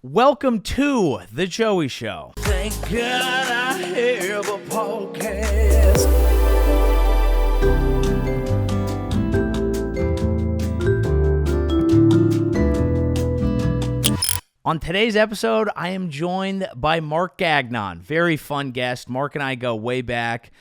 Welcome to The Joey Show. Thank God I have a podcast. On today's episode, I am joined by Mark Gagnon. Very fun guest. Mark and I go way back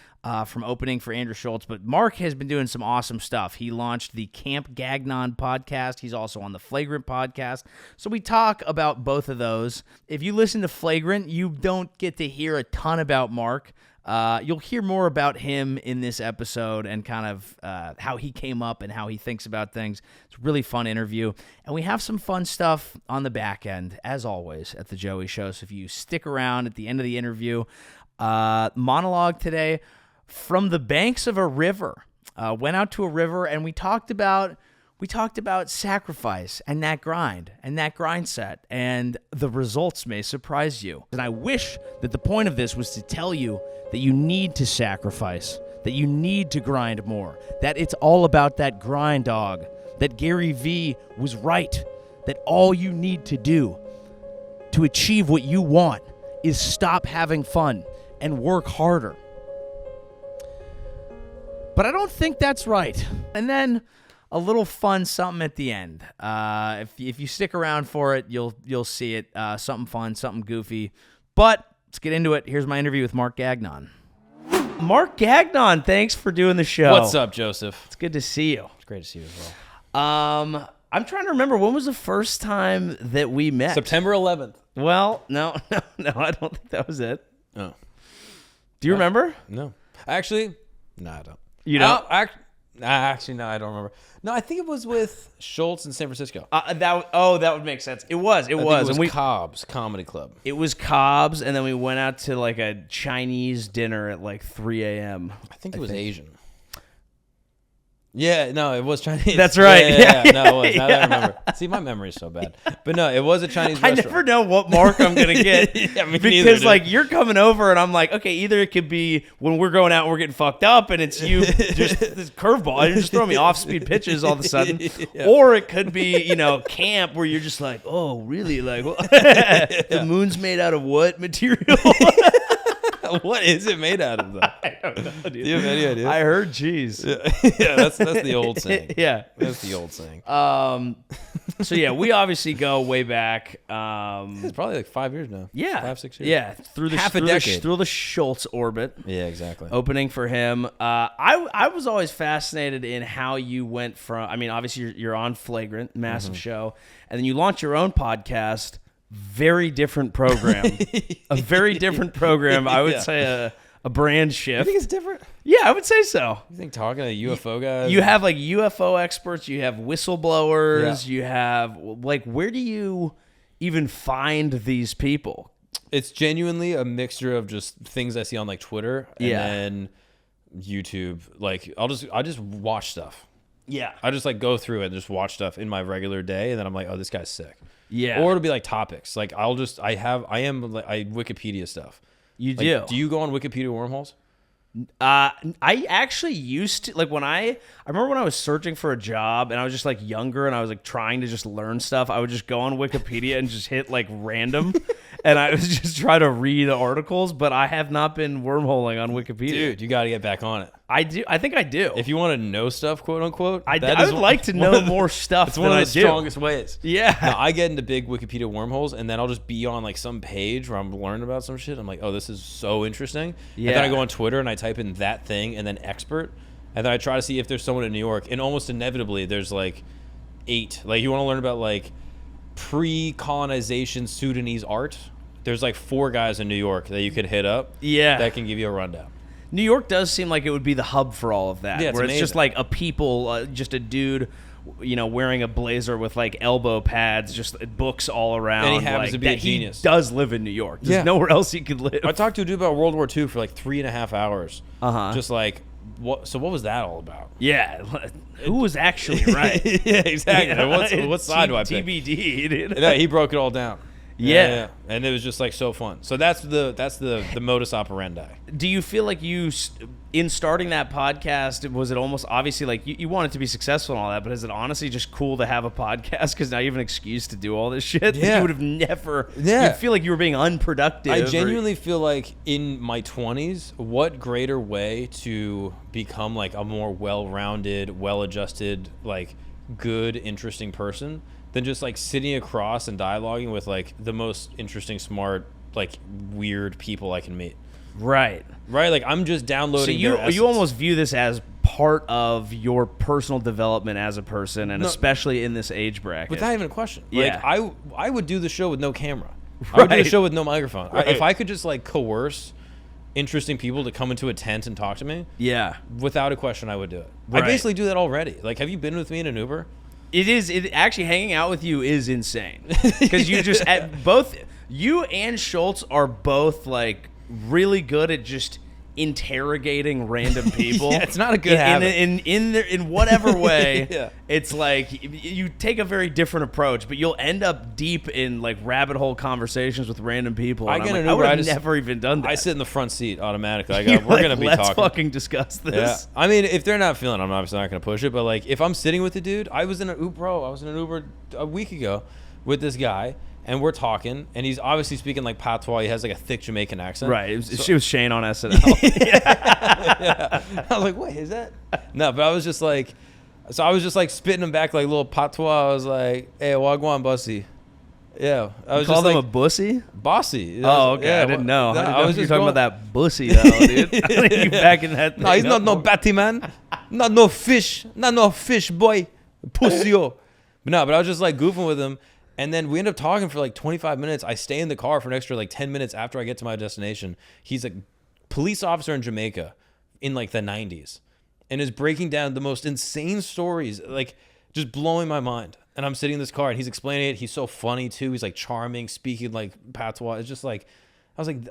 from opening for Andrew Schulz, but Mark has been doing some awesome stuff. He launched the Camp Gagnon podcast. He's also on the Flagrant Podcast. So we talk about both of those. If you listen to Flagrant, you don't get to hear a ton about Mark. You'll hear more about him in this episode and kind of how he came up and how he thinks about things. It's a really fun interview. And we have some fun stuff on the back end, as always, at The Joey Show. So if you stick around at the end of the interview, monologue today from the banks of a river. Went out to a river and we talked about sacrifice and that grind set, and the results may surprise you. And I wish that the point of this was to tell you that you need to sacrifice, that you need to grind more, that it's all about that grind, dog, that Gary Vee was right, that all you need to do to achieve what you want is stop having fun and work harder. But I don't think that's right. And then a little fun something at the end. If you stick around for it, you'll see it. Something fun, something goofy. But let's get into it. Here's my interview with Mark Gagnon. Mark Gagnon, thanks for doing the show. What's up, Joseph? It's good to see you. It's great to see you as well. I'm trying to remember, when was the first time that we met? September 11th. Well, no, I don't think that was it. Oh. Do you remember? No. Actually, no, I don't. You don't? Actually, no, I don't remember. No, I think it was with Schulz in San Francisco. That would make sense. It was. It was Cobb's Comedy Club. It was Cobb's, and then we went out to like a Chinese dinner at like 3 a.m. I think it was Asian. Yeah, no, it was Chinese. That's right. Yeah. No, it was. Now that I remember. See, my memory is so bad. But no, it was a Chinese restaurant. I never know what Mark I'm going to get. Yeah, me because neither, like you're coming over and I'm like, okay, either it could be when we're going out and we're getting fucked up and it's you just this curveball, you're just throwing me off-speed pitches all of a sudden. Yeah. Or it could be, camp where you're just like, oh, really? Like, the moon's made out of what material? What is it made out of, though? I don't know, dude. Do you have any idea? I heard cheese. Yeah, that's the old saying. Yeah. That's the old saying. So, yeah, we obviously go way back. It's probably like 5 years now. Yeah. 5-6 years. Yeah. Through a decade. Through the Schulz orbit. Yeah, exactly. Opening for him. I was always fascinated in how you went from, obviously you're on Flagrant, massive show, and then you launch your own podcast. Very different program. A very different program. I would say a brand shift. You think it's different? Yeah, I would say so. You think talking to UFO guys? You have like UFO experts. You have whistleblowers. Yeah. You have like, where do you even find these people? It's genuinely a mixture of just things I see on like Twitter and then YouTube. Like I just watch stuff. Yeah. I just like go through it and just watch stuff in my regular day, and then I'm like, oh, this guy's sick. Yeah. Or it'll be like topics. Like I Wikipedia stuff. You like, do. Do you go on Wikipedia wormholes? I actually used to, like, when I remember when I was searching for a job and I was just like younger and I was like trying to just learn stuff, I would just go on Wikipedia and just hit like random and I was just try to read articles, but I have not been wormholing on Wikipedia. Dude, you got to get back on it. I do. I think I do. If you want to know stuff, quote unquote, I would like to know more stuff. It's one of the strongest ways. Yeah. Now, I get into big Wikipedia wormholes, and then I'll just be on like some page where I'm learning about some shit. I'm like, oh, this is so interesting. Yeah. And then I go on Twitter and I type in that thing and then expert, and then I try to see if there's someone in New York, and almost inevitably there's like 8. Like you want to learn about like pre-colonization Sudanese art. There's like 4 guys in New York that you could hit up. Yeah. That can give you a rundown. New York does seem like it would be the hub for all of that. Yeah, it's where amazing. It's just like just a dude, wearing a blazer with like elbow pads, just books all around. And he happens to be a genius. He does live in New York. There's nowhere else he could live. I talked to a dude about World War II for like 3.5 hours. Just like, what? So what was that all about? Yeah, who was actually right? Yeah, exactly. What side do I pick? TBD. Yeah, he broke it all down. Yeah. And it was just like so fun. So that's the modus operandi. Do you feel like in starting that podcast, was it almost obviously like you want it to be successful and all that, but is it honestly just cool to have a podcast because now you have an excuse to do all this shit that you would have never? Yeah. You'd feel like you were being unproductive. I genuinely feel like in my 20s, what greater way to become like a more well-rounded, well-adjusted, like good, interesting person than just like sitting across and dialoguing with like the most interesting, smart, like weird people I can meet. Right. Like I'm just downloading. So you almost view this as part of your personal development as a person, and especially in this age bracket. Without even a question. Yeah. Like I would do the show with no camera. I would do the show with no microphone. Right. If I could just like coerce interesting people to come into a tent and talk to me, without a question, I would do it. Right. I basically do that already. Like, have you been with me in an Uber? It actually hanging out with you is insane because you just both you and Schulz are both like really good at just interrogating random people. It's not a good habit. In whatever way. Yeah. It's like you take a very different approach, but you'll end up deep in like rabbit hole conversations with random people. I would have never even done that. I sit in the front seat automatically. I go, we're gonna be let's talking. fucking discuss this. Yeah. I mean, if they're not feeling it, I'm obviously not gonna push it. But like, if I'm sitting with the dude, I was in an Uber a week ago with this guy. And we're talking, and he's obviously speaking like patois. He has like a thick Jamaican accent. Right. She was Shane on SNL. Yeah. I was like, wait, is that? No, but I was just like spitting him back like little patois. I was like, hey, wagwan bussy. Yeah. I was call just them like, a bussy? Bossy. Oh, okay. Yeah, I didn't know. I was just talking about that bussy, though, dude. I think you back in that thing. No, he's not no batty man. Not no fish, boy. Pussy-o. But I was just like goofing with him. And then we end up talking for like 25 minutes. I stay in the car for an extra like 10 minutes after I get to my destination. He's a police officer in Jamaica in like the 90s and is breaking down the most insane stories, like just blowing my mind. And I'm sitting in this car and he's explaining it. He's so funny too. He's like charming, speaking like patois. It's just like, I was like,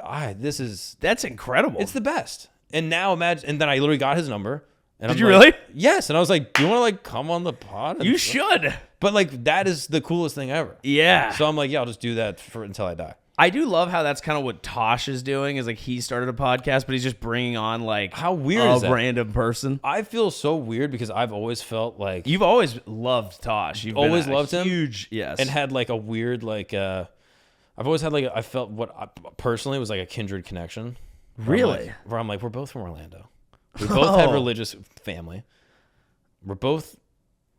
that's incredible. It's the best. And now imagine, and then I literally got his number. And Did you really? Yes. And I was like, do you want to like come on the pod? You should. But like that is the coolest thing ever. Yeah. So I'm like, yeah, I'll just do that until I die. I do love how that's kind of what Tosh is doing. Is like he started a podcast, but he's just bringing on like how weird is that? Random person. I feel so weird because I've always felt like you've always loved Tosh. You've always loved him. Huge, yes. And had like a weird like I've always had like I felt what I, personally was like a kindred connection. Really? Where I'm like we're both from Orlando. We both had religious family. We're both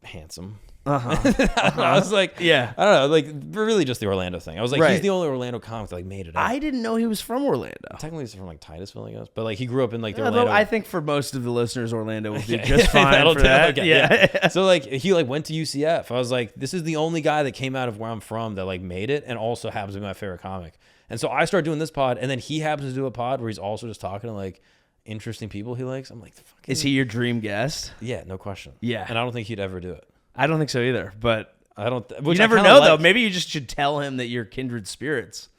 handsome. I was like, yeah, I don't know, like really just the Orlando thing. I was like, right. He's the only Orlando comic that like made it out. I didn't know he was from Orlando. Technically, he's from like Titusville, I guess, but like he grew up in like the Orlando. I think for most of the listeners, Orlando would be just fine for that. Okay, yeah. So like he like went to UCF. I was like, this is the only guy that came out of where I'm from that like made it, and also happens to be my favorite comic. And so I started doing this pod, and then he happens to do a pod where he's also just talking to like interesting people he likes. I'm like, is he your dream guest? Yeah, no question. Yeah, and I don't think he'd ever do it. I don't think so either, but I don't. You never know, though. Maybe you just should tell him that you're kindred spirits.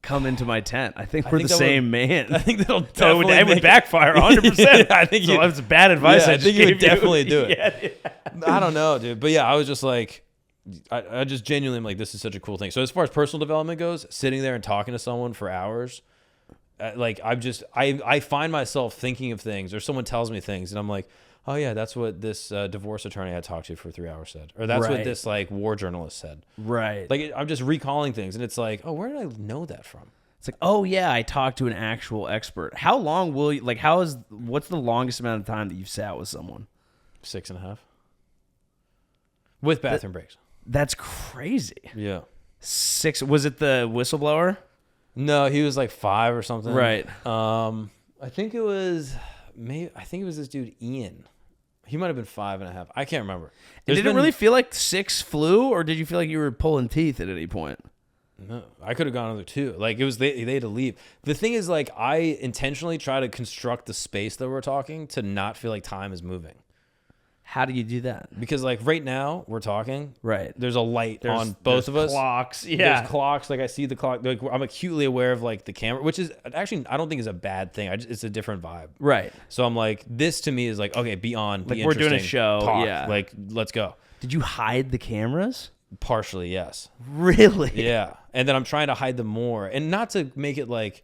Come into my tent. I think we're the same man. I think that'll definitely would backfire 100%. I think so that's bad advice. Yeah, I think you would definitely do it. Yeah. I don't know, dude. But yeah, I was just like, I just genuinely am like, this is such a cool thing. So as far as personal development goes, sitting there and talking to someone for hours, like I find myself thinking of things, or someone tells me things, and I'm like, oh yeah, that's what this divorce attorney I talked to for 3 hours said, or that's what this like war journalist said. Right. Like I'm just recalling things, and it's like, oh, where did I know that from? It's like, oh yeah, I talked to an actual expert. How long will you like? What's the longest amount of time that you've sat with someone? 6.5. With bathroom breaks. That's crazy. Yeah. 6. Was it the whistleblower? No, he was like 5 or something. Right. I think it was this dude Ian. He might have been 5.5. I can't remember. Did it really feel like 6 flew, or did you feel like you were pulling teeth at any point? No, I could have gone another 2. Like it was they had to leave. The thing is, like I intentionally try to construct the space that we're talking to not feel like time is moving. How do you do that? Because like right now we're talking. Right. There's a light on both of us. Clocks. Yeah. There's clocks. Like I see the clock. Like I'm acutely aware of like the camera, which is actually I don't think is a bad thing. It's a different vibe. Right. So I'm like, this to me is like, okay, be on. Like we're doing a show. Talk. Yeah. Like let's go. Did you hide the cameras? Partially, yes. Really? Yeah. And then I'm trying to hide them more. And not to make it like,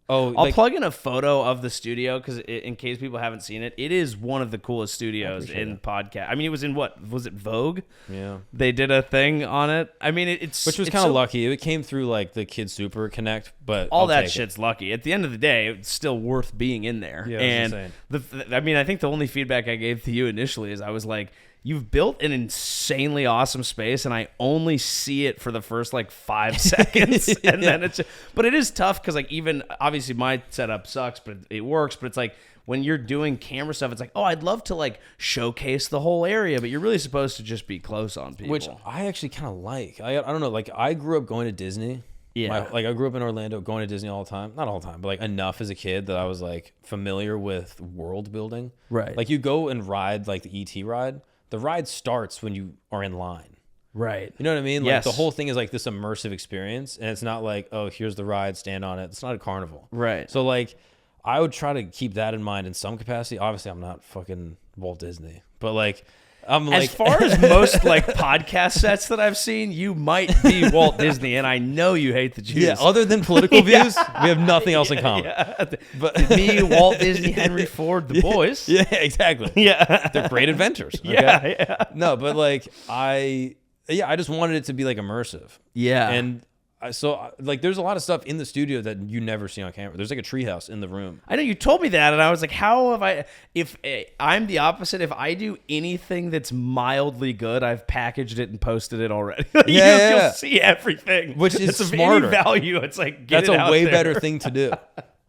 oh, I'll plug in a photo of the studio because in case people haven't seen it, it is one of the coolest studios in podcast. I mean, it was in what? Was it Vogue? Yeah. They did a thing on it. I mean, which was kind of lucky. It came through like the Kid Super Connect, but all that shit's lucky. At the end of the day, it's still worth being in there. Yeah, and I mean, I think the only feedback I gave to you initially is I was like, you've built an insanely awesome space, and I only see it for the first like 5 seconds, and then but it is tough because like even obviously my setup sucks, but it works. But it's like when you're doing camera stuff, it's like, oh, I'd love to like showcase the whole area, but you're really supposed to just be close on people, which I actually kind of like. I don't know, like I grew up going to Disney. Yeah, like I grew up in Orlando, going to Disney all the time. Not all the time, but like enough as a kid that I was like familiar with world building. Right. Like you go and ride like the ET ride. The ride starts when you are in line. Right. You know what I mean? Yes. Like the whole thing is like this immersive experience, and it's not like, oh, here's the ride, stand on it. It's not a carnival. Right. So like I would try to keep that in mind in some capacity. Obviously, I'm not fucking Walt Disney, but like I'm like, as far as most like podcast sets that I've seen, you might be Walt Disney, and I know you hate the Jews. Yeah, other than political views, we have nothing else in common. Yeah. But me, Walt Disney, Henry Ford, the boys. Yeah, exactly. Yeah, they're great inventors. Okay? Yeah. No, but like I just wanted it to be like immersive. Yeah, and so like there's a lot of stuff in the studio that you never see on camera. There's like a treehouse in the room. I know you told me that, and I was like, how have I? If I'm the opposite, if I do anything that's mildly good, I've packaged it and posted it already. You'll see everything, which is it's smarter. Of any value. It's like that's a way better thing to do.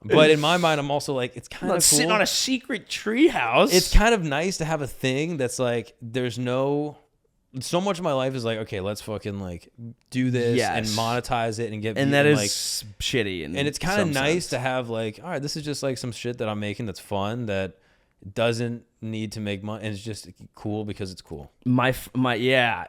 But in my mind, I'm also like, it's kind of cool. Sitting on a secret treehouse. It's kind of nice to have a thing that's like, there's no. So much of my life is like, okay, let's fucking like do this and monetize it and get. And that is like, shitty. And it's kind of nice to have like, all right, this is just like some shit that I'm making that's fun that doesn't need to make money, and it's just cool because it's cool. Yeah.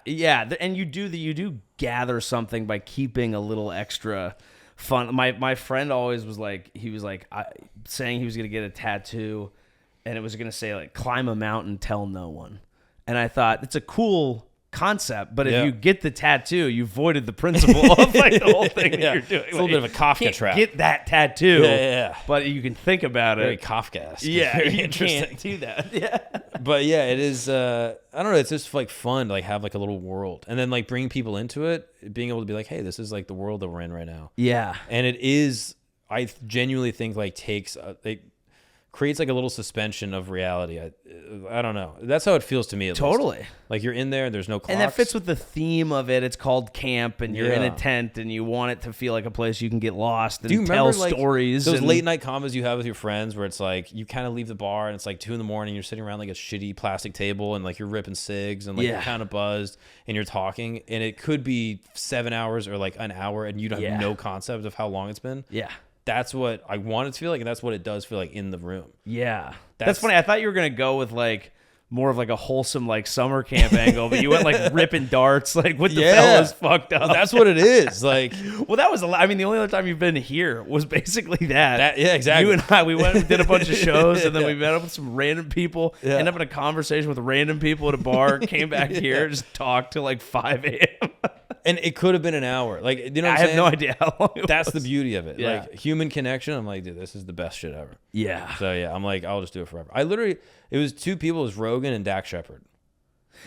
And you do gather something by keeping a little extra fun. My friend always was like, saying he was gonna get a tattoo, and it was gonna say like, climb a mountain, tell no one. And I thought it's a cool concept, but if you get the tattoo, you voided the principle of like the whole thing that you're doing. It's a little bit of a Kafka trap. Get that tattoo, yeah. But you can think about Very it. Kafka-esque. Yeah, Very you interesting. can't do that. Yeah, but yeah, it is. I don't know. It's just like fun to like have like a little world, and then like bring people into it, being able to be like, hey, this is like the world that we're in right now. Yeah, and it is. I genuinely think like creates like a little suspension of reality. I don't know. That's how it feels to me. Totally. Least. Like you're in there and there's no clocks. And that fits with the theme of it. It's called camp, and you're in a tent, and you want it to feel like a place you can get lost and tell stories. Those late night combos you have with your friends where it's like you kind of leave the bar and it's like 2 a.m. and you're sitting around like a shitty plastic table and like you're ripping cigs and like you're kind of buzzed and you're talking, and it could be 7 hours or like an hour and you don't have no concept of how long it's been. Yeah. That's what I want it to feel like, and that's what it does feel like in the room. Yeah. That's funny. I thought you were going to go with like more of like a wholesome like summer camp angle, but you went like ripping darts like with the fellas fucked up. Well, that's what it is. Like, well, that was a lot. I mean, the only other time you've been here was basically that. Yeah, exactly. You and I, we went and did a bunch of shows, and then we met up with some random people, ended up in a conversation with random people at a bar, came back here, just talked till like 5 a.m. And it could have been an hour. Like, you know what I'm saying? I have no idea how long it That's was. the beauty of it. Yeah. Like, human connection. I'm like, dude, this is the best shit ever. Yeah. So, yeah, I'm like, I'll just do it forever. It was 2 people. It was Rogan and Dak Shepard.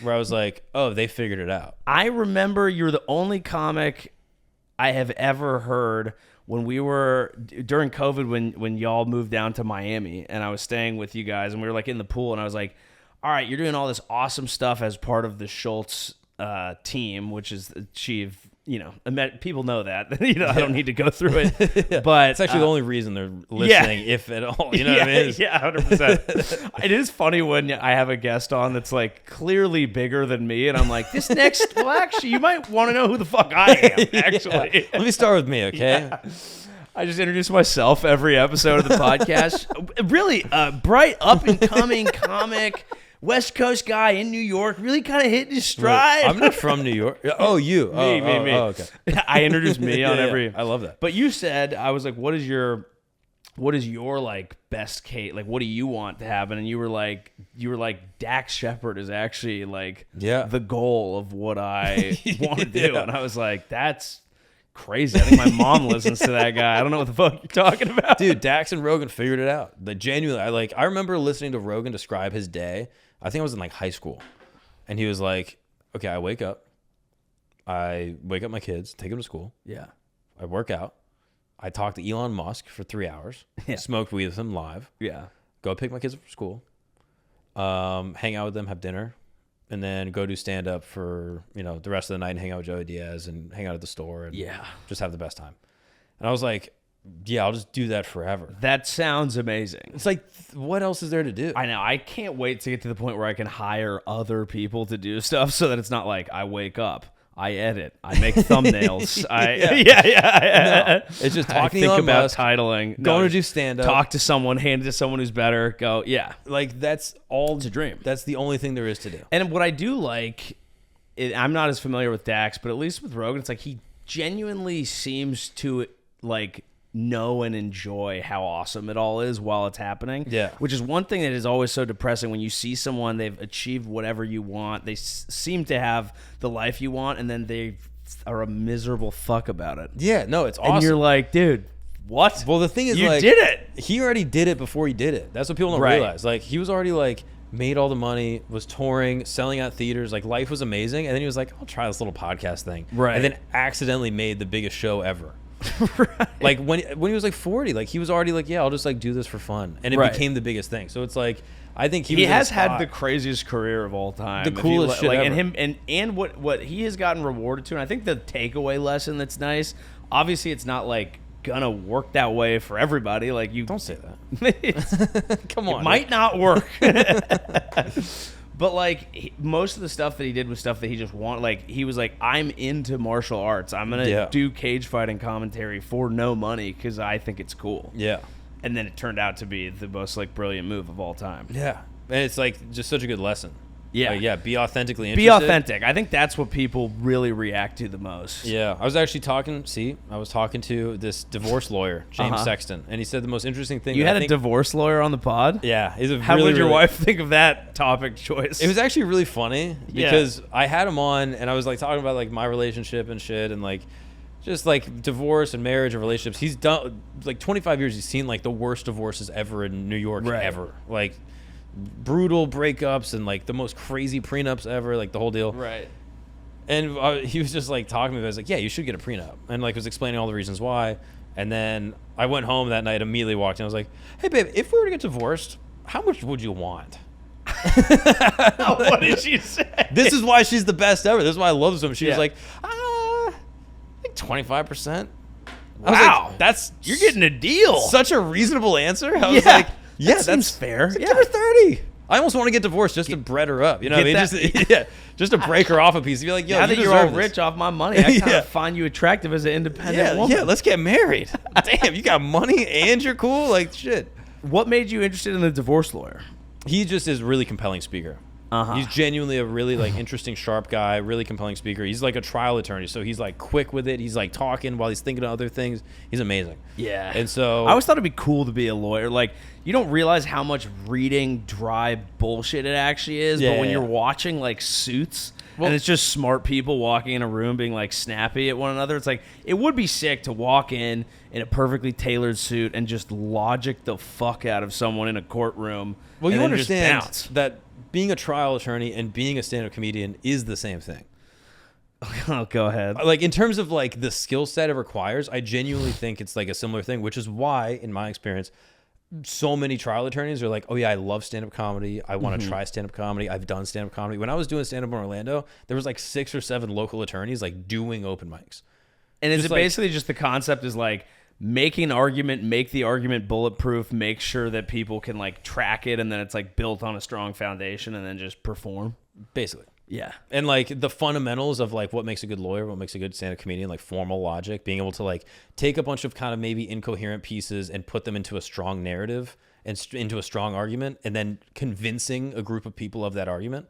Where I was like, oh, they figured it out. I remember you're the only comic I have ever heard when we were, during COVID, when y'all moved down to Miami, and I was staying with you guys, and we were like in the pool, and I was like, all right, you're doing all this awesome stuff as part of the Schulz team, which is achieved, people know that. I don't need to go through it. But it's actually the only reason they're listening, if at all. You know what I mean? Yeah, 100%. It is funny when I have a guest on that's like clearly bigger than me, and I'm like, this next, well, actually, you might want to know who the fuck I am, actually. Let me start with me, okay? Yeah. I just introduce myself every episode of the podcast. Really, bright, up-and-coming comic, West Coast guy in New York, really kind of hitting his stride. Wait, I'm not from New York. Oh, you. Me. Oh, okay. I introduced me on every. I love that. But you said, I was like, what is your what is your like best case? Like, what do you want to happen? And you were like, Dax Shepard is actually like the goal of what I want to do. And I was like, that's crazy. I think my mom listens to that guy. I don't know what the fuck you're talking about. Dude, Dax and Rogan figured it out. Like, genuinely, I remember listening to Rogan describe his day. I think I was in like high school. And he was like, okay, I wake up my kids, take them to school. Yeah. I work out. I talk to Elon Musk for 3 hours. Yeah. Smoked weed with him live. Yeah. Go pick my kids up from school. Hang out with them, have dinner. And then go do stand-up for, the rest of the night and hang out with Joey Diaz and hang out at the store and just have the best time. And I was like, yeah, I'll just do that forever. That sounds amazing. It's like, what else is there to do? I know. I can't wait to get to the point where I can hire other people to do stuff so that it's not like I wake up, I edit, I make thumbnails. No, it's just talking I think to about Musk, titling. going to do stand-up. Talk to someone, hand it to someone who's better. Go, Like, that's all. It's a dream. That's the only thing there is to do. And what I do like, I'm not as familiar with Dax, but at least with Rogan, it's like he genuinely seems to like know and enjoy how awesome it all is while it's happening. Yeah. Which is one thing that is always so depressing when you see someone, they've achieved whatever you want. They seem to have the life you want, and then they are a miserable fuck about it. Yeah, no, it's awesome. And you're like, dude, what? Well, the thing is, you like, did it. He already did it before he did it. That's what people don't realize. Like, he was already like made all the money, was touring, selling out theaters. Like, life was amazing. And then he was like, I'll try this little podcast thing. Right. And then accidentally made the biggest show ever. Right. Like when he was like 40, like he was already like, yeah, I'll just like do this for fun, and it became the biggest thing. So it's like, I think he has had the craziest career of all time, the coolest shit like, ever. And what he has gotten rewarded to. And I think the takeaway lesson that's nice. Obviously, it's not like gonna work that way for everybody. Like, you don't say that. Come on, it might not work. But like most of the stuff that he did was stuff that he just wanted. Like, he was like, I'm into martial arts. I'm gonna do cage fighting commentary for no money because I think it's cool. Yeah. And then it turned out to be the most like brilliant move of all time. Yeah. And it's like just such a good lesson. Yeah. Like, yeah. Be authentically interested. Be authentic. I think that's what people really react to the most. Yeah. I was actually talking to this divorce lawyer, James Sexton, and he said the most interesting thing. You had a divorce lawyer on the pod? Yeah. How would your wife think of that topic choice? It was actually really funny because I had him on and I was like talking about like my relationship and shit and like just like divorce and marriage and relationships. He's done like 25 years. He's seen like the worst divorces ever in New York ever. Like, brutal breakups and like the most crazy prenups ever, like the whole deal. Right. And he was just like talking to me. I was like, yeah, you should get a prenup, and like was explaining all the reasons why. And then I went home that night, immediately walked in. I was like, hey babe, if we were to get divorced, how much would you want? What did she say? This is why she's the best ever. This is why I love this woman. She was like, like 25%. Wow, like, you're getting a deal. Such a reasonable answer. I was like, yeah, that seems fair. Like, give her 30. I almost want to get divorced just to bread her up. You know what I mean? Just to break her off a piece. Be like, yo, now that you're all rich off my money, I kind of find you attractive as an independent woman. Yeah, let's get married. Damn, you got money and you're cool? Like, shit. What made you interested in the divorce lawyer? He just is a really compelling speaker. He's genuinely a really like interesting, sharp guy, really compelling speaker. He's like a trial attorney, so he's like quick with it. He's like talking while he's thinking of other things. He's amazing. Yeah. And so I always thought it'd be cool to be a lawyer. Like, you don't realize how much reading dry bullshit it actually is, but when you're watching like Suits and it's just smart people walking in a room being like snappy at one another, it's like, it would be sick to walk in a perfectly tailored suit and just logic the fuck out of someone in a courtroom. Well, you understand that being a trial attorney and being a stand-up comedian is the same thing. Oh, go ahead. Like, in terms of like the skill set it requires, I genuinely think it's like a similar thing, which is why, in my experience, so many trial attorneys are like, oh yeah, I love stand-up comedy. I want to try stand-up comedy. I've done stand-up comedy. When I was doing stand-up in Orlando, there was like 6 or 7 local attorneys like doing open mics. And is it basically just the concept is like, make an argument, make the argument bulletproof, make sure that people can like track it, and then it's like built on a strong foundation, and then just perform? Basically. Yeah. And like the fundamentals of like what makes a good lawyer, what makes a good stand-up comedian, like formal logic, being able to like take a bunch of kind of maybe incoherent pieces and put them into a strong narrative and into a strong argument, and then convincing a group of people of that argument.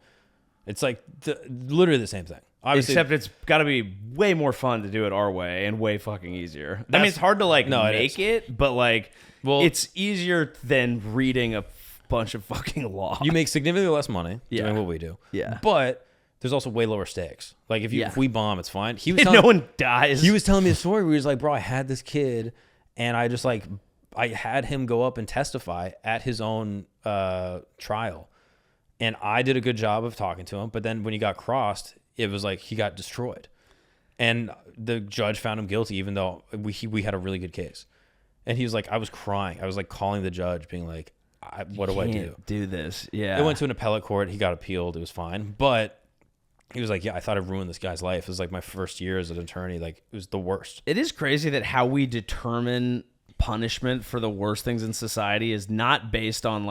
It's like literally the same thing. Obviously, Except it's got to be way more fun to do it our way and way fucking easier. I mean, it's hard to make it, but it's easier than reading a bunch of fucking law. You make significantly less money doing what we do. Yeah. But there's also way lower stakes. Like if we bomb, it's fine. He was no one dies. He was telling me a story where he was like, bro, I had this kid and I just I had him go up and testify at his own trial. And I did a good job of talking to him. But then when he got crossed, it was like he got destroyed. And the judge found him guilty, even though we had a really good case. And he was like, I was crying. I was like calling the judge, being like, what do I do? Do this. Yeah. It went to an appellate court. He got appealed. It was fine. But he was like, yeah, I thought I ruined this guy's life. It was like my first year as an attorney. Like, it was the worst. It is crazy that how we determine punishment for the worst things in society is not based on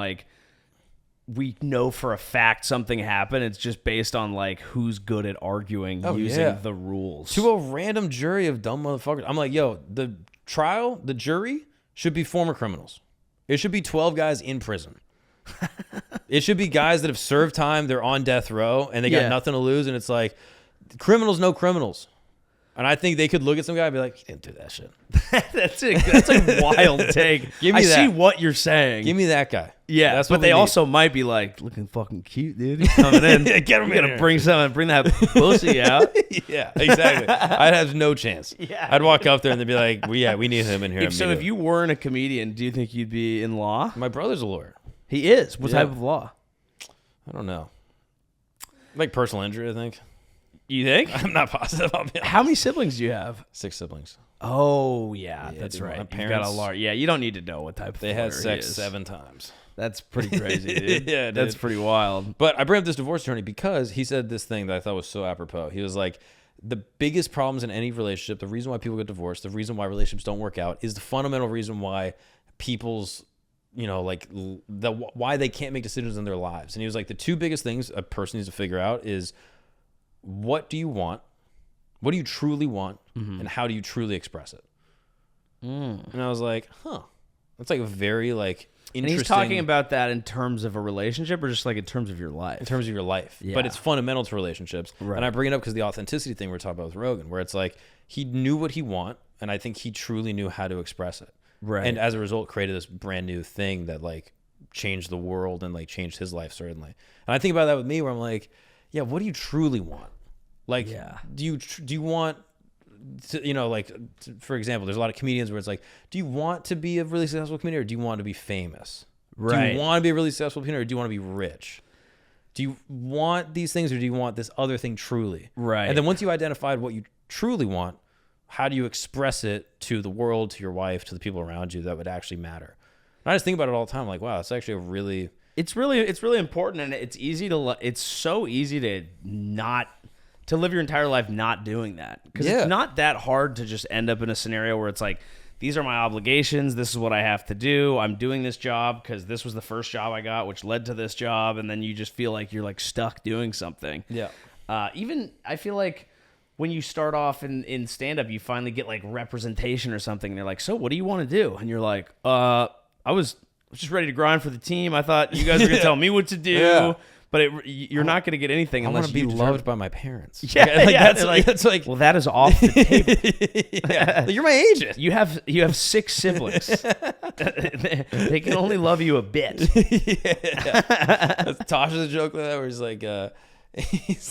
we know for a fact something happened. It's just based on who's good at arguing using the rules. To a random jury of dumb motherfuckers. I'm like, yo, the jury should be former criminals. It should be 12 guys in prison. It should be guys that have served time, they're on death row, and they got nothing to lose, and it's like, criminals know criminals. And I think they could look at some guy and be like, he didn't do that shit. That's a wild take. Give me I that. see what you're saying. Give me that guy. Yeah, that's but they also might be looking fucking cute, dude. He's coming in. Get him in gonna here. bring that pussy out. Yeah, exactly. I'd have no chance. Yeah. I'd walk up there and they'd be like, we need him in here. If you weren't a comedian, do you think you'd be in law? My brother's a lawyer. He is. What type of law? I don't know. Like personal injury, I think. You think? I'm not positive. I'll be honest. How many siblings do you have? 6 siblings. Oh, yeah, that's dude, right. my You've parents- got a large. Yeah, you don't need to know what type of They had lawyer sex he is. 7 times. That's pretty crazy, dude. Yeah, That's dude. pretty wild. But I bring up this divorce attorney because he said this thing that I thought was so apropos. He was like, the biggest problems in any relationship, the reason why people get divorced, the reason why relationships don't work out is the fundamental reason why people's, why they can't make decisions in their lives. And he was like, the 2 biggest things a person needs to figure out is, what do you want? What do you truly want? Mm-hmm. And how do you truly express it? And I was like, that's a very interesting. And he's talking about that in terms of a relationship or just in terms of your life? In terms of your life. Yeah. But it's fundamental to relationships. Right. And I bring it up because the authenticity thing we're talking about with Rogan, where it's he knew what he want, and I think he truly knew how to express it. Right. And as a result, created this brand new thing that changed the world and changed his life, certainly. And I think about that with me, where I'm like, yeah, what do you truly want? Do you want to, for example, there's a lot of comedians where it's do you want to be a really successful comedian or do you want to be famous? Right. Do you want to be a really successful comedian or do you want to be rich? Do you want these things or do you want this other thing truly? Right. And then once you identified what you truly want, how do you express it to the world, to your wife, to the people around you that would actually matter? And I just think about it all the time. Wow, it's actually a really... It's really important, and it's so easy to live your entire life not doing that. Because it's not that hard to just end up in a scenario where it's these are my obligations, this is what I have to do, I'm doing this job because this was the first job I got, which led to this job, and then you just feel like you're stuck doing something. Yeah. Even, I feel like when you start off in stand-up, you finally get representation or something, and they're like, so what do you want to do? And you're like, I was just ready to grind for the team, I thought you guys were going to tell me what to do. Yeah. But you're not going to get anything unless you be loved by my parents. Yeah, That's well, that is off the table. Yeah. You're my agent. You have 6 siblings. They can only love you a bit. Tasha's a joke like that where he's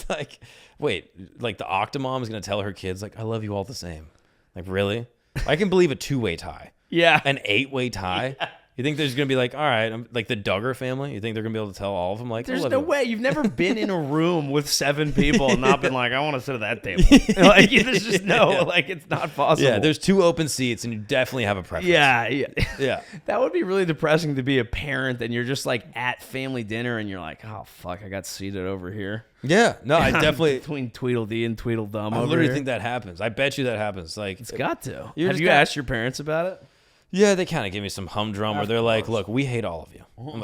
like, wait, the Octomom is going to tell her kids, I love you all the same. Really? I can believe a 2-way tie. Yeah. An 8-way tie. Yeah. You think there's going to be all right, the Duggar family? You think they're going to be able to tell all of them? There's no way. You've never been in a room with 7 people and not been I want to sit at that table. There's just no, it's not possible. Yeah, there's 2 open seats and you definitely have a preference. Yeah. That would be really depressing to be a parent and you're just at family dinner and you're oh, fuck, I got seated over here. Yeah, no, I definitely... Between Tweedledee and Tweedledum I literally think that happens. I bet you that happens. It's got to. Have you asked your parents about it? Yeah, they kind of give me some humdrum where they're look, we hate all of you. I'm all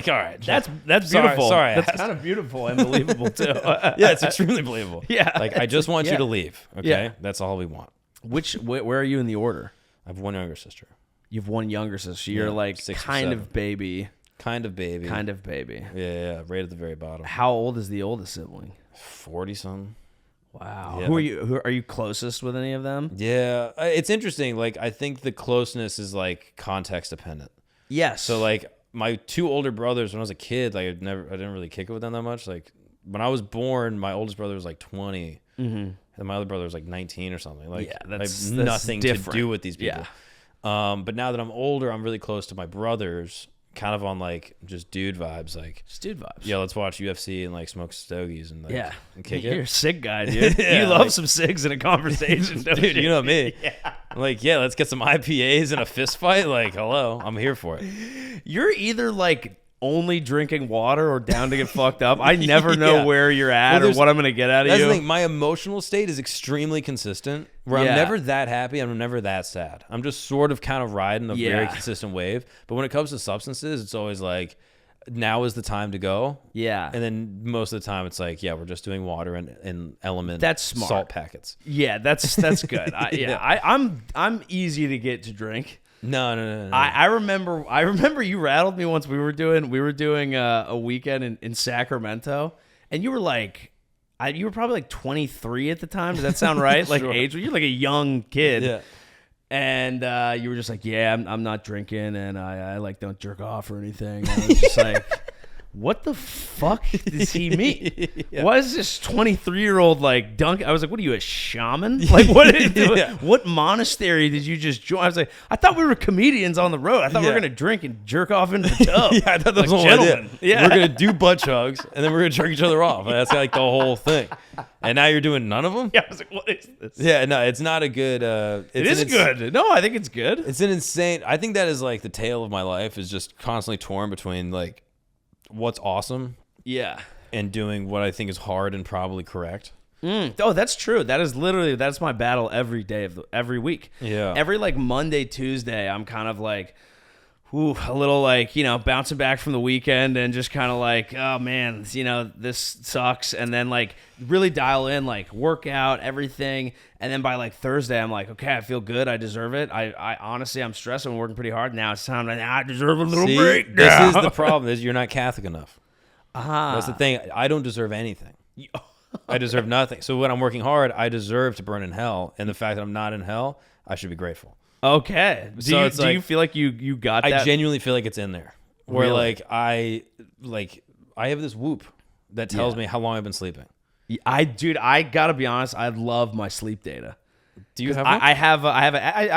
right. That's beautiful. Sorry. That's kind of beautiful and believable, too. Yeah, it's extremely believable. Yeah. I just want you to leave, okay? Yeah. That's all we want. Where are you in the order? I have one younger sister. You have one younger sister. So you're 6 or kind 7. of baby. Kind of baby. Yeah, right at the very bottom. How old is the oldest sibling? 40-something. Wow. Yeah. Who are you closest with any of them? Yeah, it's interesting. Like, I think the closeness is like context dependent. Yes. So like my 2 older brothers, when I was a kid, like I didn't really kick it with them that much. Like when I was born, my oldest brother was like 20, and my other brother was like 19 or something. Like, that's nothing different. to do with these people. Yeah. But now that I'm older, I'm really close to my brothers. Kind of on like just dude vibes, like Just dude vibes. yeah, let's watch UFC and like smoke stogies and like and kick You're it. a sick guy, dude. Yeah, you love like- some cigs in a conversation, don't Dude, you know me. Yeah. I'm like, yeah, let's get some IPAs and a fist fight. Like, hello, I'm here for it. You're either like only drinking water or down to get fucked up. I never know where you're at or what I'm gonna get out of That's you. the thing. My emotional state is extremely consistent. Where Yeah. I'm never that happy, I'm never that sad. I'm just sort of kind of riding a very consistent wave. But when it comes to substances, it's always like, now is the time to go. Yeah. And then most of the time, it's like, yeah, we're just doing water and element. That's smart. Salt packets. Yeah, that's good. I'm easy to get to drink. No. I remember you rattled me once. We were doing a weekend in Sacramento, and you were like, you were probably like 23 at the time. Does that sound right? Like Sure. age? You're like a young kid. Yeah. And you were just like, yeah, I'm not drinking, and I like don't jerk off or anything. And I was just like, what the fuck does he mean? Yeah. Why is this 23-year-old like dunk? I was like, what are you, a shaman? Like, what monastery did you just join? I was like, I thought we were comedians on the road. I thought we were gonna drink and jerk off in the tub. Yeah, I thought that was like the whole idea. gentlemen. Yeah, We're gonna do butt chugs and then we're gonna jerk each other off. That's like the whole thing. And now you're doing none of them. Yeah, I was like, what is this? Yeah, no, it's not a good. It is good. No, I think it's good. It's an insane. I think that is like the tale of my life, is just constantly torn between like what's awesome Yeah. and doing what I think is hard and probably correct. Oh, that's true. That's my battle every day of every week. Yeah. Every like Monday, Tuesday, I'm kind of like, a little like, bouncing back from the weekend and just kind of like, oh man, this sucks. And then like really dial in, like workout, everything. And then by like Thursday, I'm like, okay, I feel good. I deserve it. I honestly, I'm stressed. I'm working pretty hard. Now it's time. Like, I deserve a little break. This now. is the problem, is you're not Catholic enough. That's the thing. I don't deserve anything. I deserve nothing. So when I'm working hard, I deserve to burn in hell. And the fact that I'm not in hell, I should be grateful. Okay. So Do you feel like you got that? I genuinely feel like it's in there. Where Really? I have this whoop that tells me how long I've been sleeping. I gotta be honest. I love my sleep data. Do you have one? I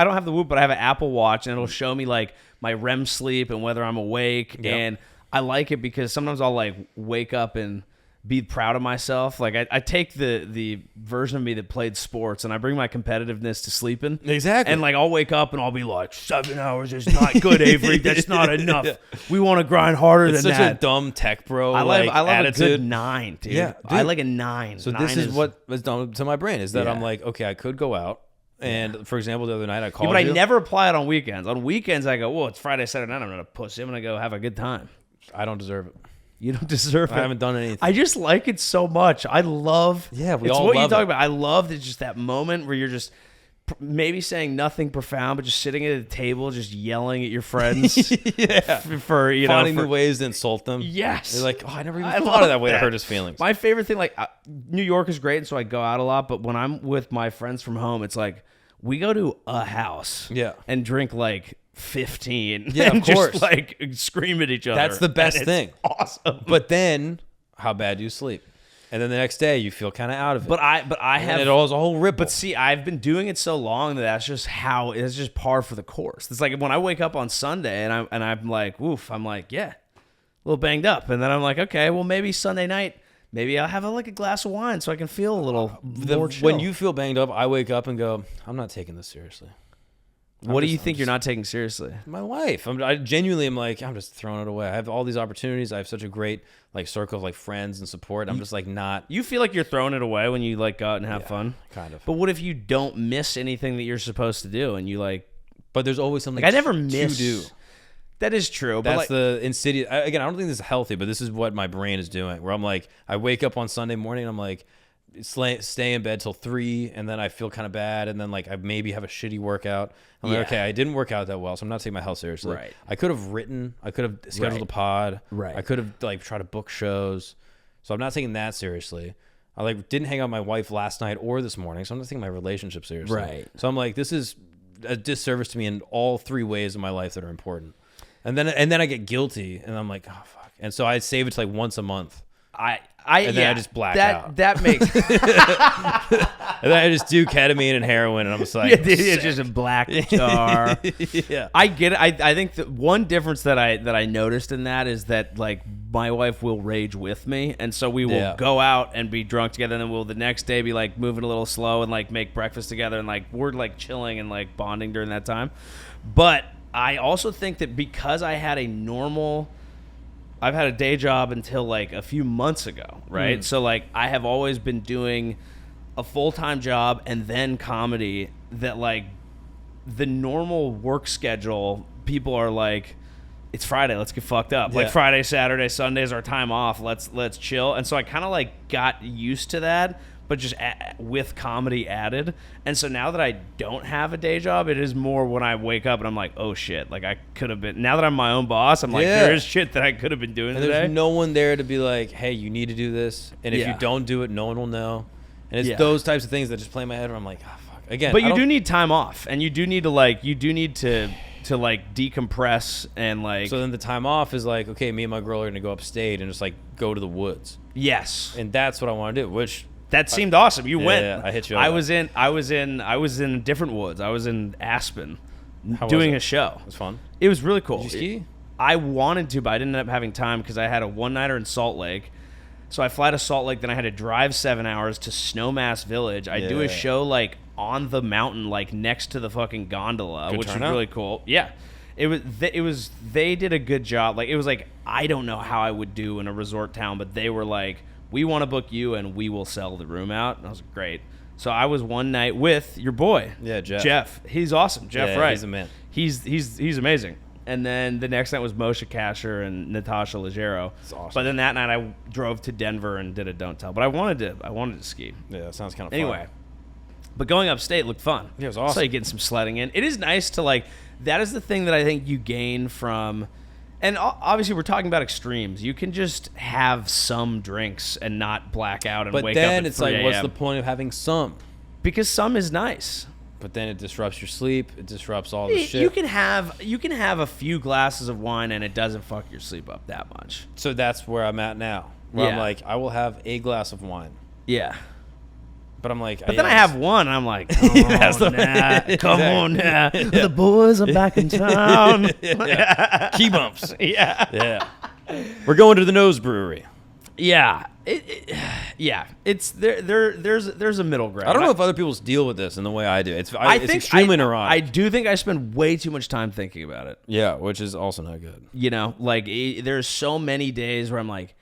don't have the Whoop, but I have an Apple Watch, and it'll show me like my REM sleep and whether I'm awake. Yep. And I like it because sometimes I'll like wake up and be proud of myself. Like I take the version of me that played sports and I bring my competitiveness to sleeping. Exactly. And like I'll wake up and I'll be like, 7 hours is not good, Avery. That's not enough. Yeah. We want to grind harder It's than such that. a dumb tech bro I love attitude. a good 9, dude. Yeah, I dude. like a 9. So 9 this is what was done to my brain, is that Yeah. I'm like, okay, I could go out. And for example, the other night I called but I you. never apply it on weekends. On weekends, I go, well, it's Friday, Saturday night. I'm gonna pussy. I'm gonna go have a good time. I don't deserve it. You don't deserve it. I haven't done anything. I just like it so much. I love. Yeah, we it's all what you love talk it. about. I love that just that moment where you're just maybe saying nothing profound, but just sitting at a table, just yelling at your friends. Yeah. For Finding for, new ways to insult them. Yes. They're like, oh, I never even I thought love of that way to that. hurt his feelings. My favorite thing, like New York is great, and so I go out a lot. But when I'm with my friends from home, it's like we go to a house, Yeah. and drink like 15, Yeah, and of course. just like scream at each other. That's the best And it's thing. Awesome. But then, how bad do you sleep? And then the next day, you feel kind of out of it. But I and have it all is a whole ripple. But see, I've been doing it so long that that's just how it's just par for the course. It's like when I wake up on Sunday and I'm like, woof, I'm like, yeah, a little banged up, and then I'm like, okay, well maybe Sunday night, maybe I'll have like a glass of wine so I can feel a little more chill. When you feel banged up, I wake up and go, I'm not taking this seriously. what do you think you're not taking seriously? My life. I genuinely am like, I'm just throwing it away. I have all these opportunities. I have such a great like circle of like friends and support. I'm just like not. You feel like you're throwing it away when you like go out and have fun, kind of. But what if you don't miss anything that you're supposed to do and you like? But there's always something I never to miss. do. That is true. That's but like, the insidious. Again, I don't think this is healthy, but this is what my brain is doing. Where I'm like, I wake up on Sunday morning and I'm like, stay in bed till 3, and then I feel kind of bad, and then like I maybe have a shitty workout. I'm Yeah. like, okay, I didn't work out that well, so I'm not taking my health seriously. Right. I could have written, I could have scheduled Right. a pod. Right. I could have like tried to book shows. So I'm not taking that seriously. I like didn't hang out with my wife last night or this morning, so I'm not taking my relationship seriously. Right. So I'm like, this is a disservice to me in all 3 ways of my life that are important. And then I get guilty, and I'm like, oh fuck. And so I save it to like once a month. And then I just black out. That makes And then I just do ketamine and heroin, and I'm just like, it's just a black tar. yeah. I get it. I think the one difference that I noticed in that is that like my wife will rage with me, and so we will Yeah. go out and be drunk together, and then we'll the next day be like moving a little slow and like make breakfast together, and like we're like chilling and like bonding during that time. But I also think that because I've had a day job until like a few months ago, right? So like I have always been doing a full-time job and then comedy, that like the normal work schedule, people are like, it's Friday, let's get fucked up. Like Yeah. Friday, Saturday, Sunday is our time off. Let's chill. And so I kind of like got used to that, but just with comedy added. And so now that I don't have a day job, it is more when I wake up and I'm like, oh shit, like I could have been, now that I'm my own boss, I'm like, Yeah. there is shit that I could have been doing And today. there's no one there to be like, hey, you need to do this. And if Yeah. you don't do it, no one will know. And it's Yeah. those types of things that just play in my head where I'm like, oh, fuck. Again, But I you do don't- need time off, and you do need to like decompress and like So then the time off is like, okay, me and my girl are going to go upstate and just like go to the woods. yes. And that's what I want to do, which That seemed awesome. You went. yeah, I hit you up. I was in different woods. I was in Aspen How was doing it? a show. was fun. It was really cool. Did you ski? I wanted to, but I didn't end up having time because I had a one-nighter in Salt Lake. So I fly to Salt Lake, then I had to drive 7 hours to Snowmass Village. I do a Yeah. show like on the mountain, like next to the fucking gondola, Good which turnout? was really cool. Yeah. They did a good job. Like it was like, I don't know how I would do in a resort town, but they were like, we want to book you and we will sell the room out. And I was like, great. So I was one night with your boy. Yeah, Jeff. Jeff. He's awesome. Jeff Yeah, Wright. he's a man. He's amazing. And then the next night was Moshe Kasher and Natasha Leggero. That's awesome. But then that night I drove to Denver and did a Don't Tell. But I wanted to ski. Yeah, that sounds kind of Anyway. But going upstate looked fun. Yeah, it was So awesome. you getting some sledding in. It is nice to like, that is the thing that I think you gain from, and obviously we're talking about extremes. You can just have some drinks and not black out and But wake up then at it's 3 like, what's a.m. the point of having some? Because some is nice. But then it disrupts your sleep. It disrupts all the shit. You can have a few glasses of wine and it doesn't fuck your sleep up that much. So that's where I'm at now. Where I'm Yeah. like, I will have a glass of wine. Yeah. But I'm like, But then I have one and I'm like, come on now. Come on now. The boys are back in town. key bumps. Yeah. Yeah. We're going to the Nose Brewery. Yeah. It's there's a middle ground. I don't know if other people deal with this in the way I do. It's I it's think extremely I neurotic. do think I spend way too much time thinking about it. Yeah, which is also not good. You know, like there's so many days where I'm like,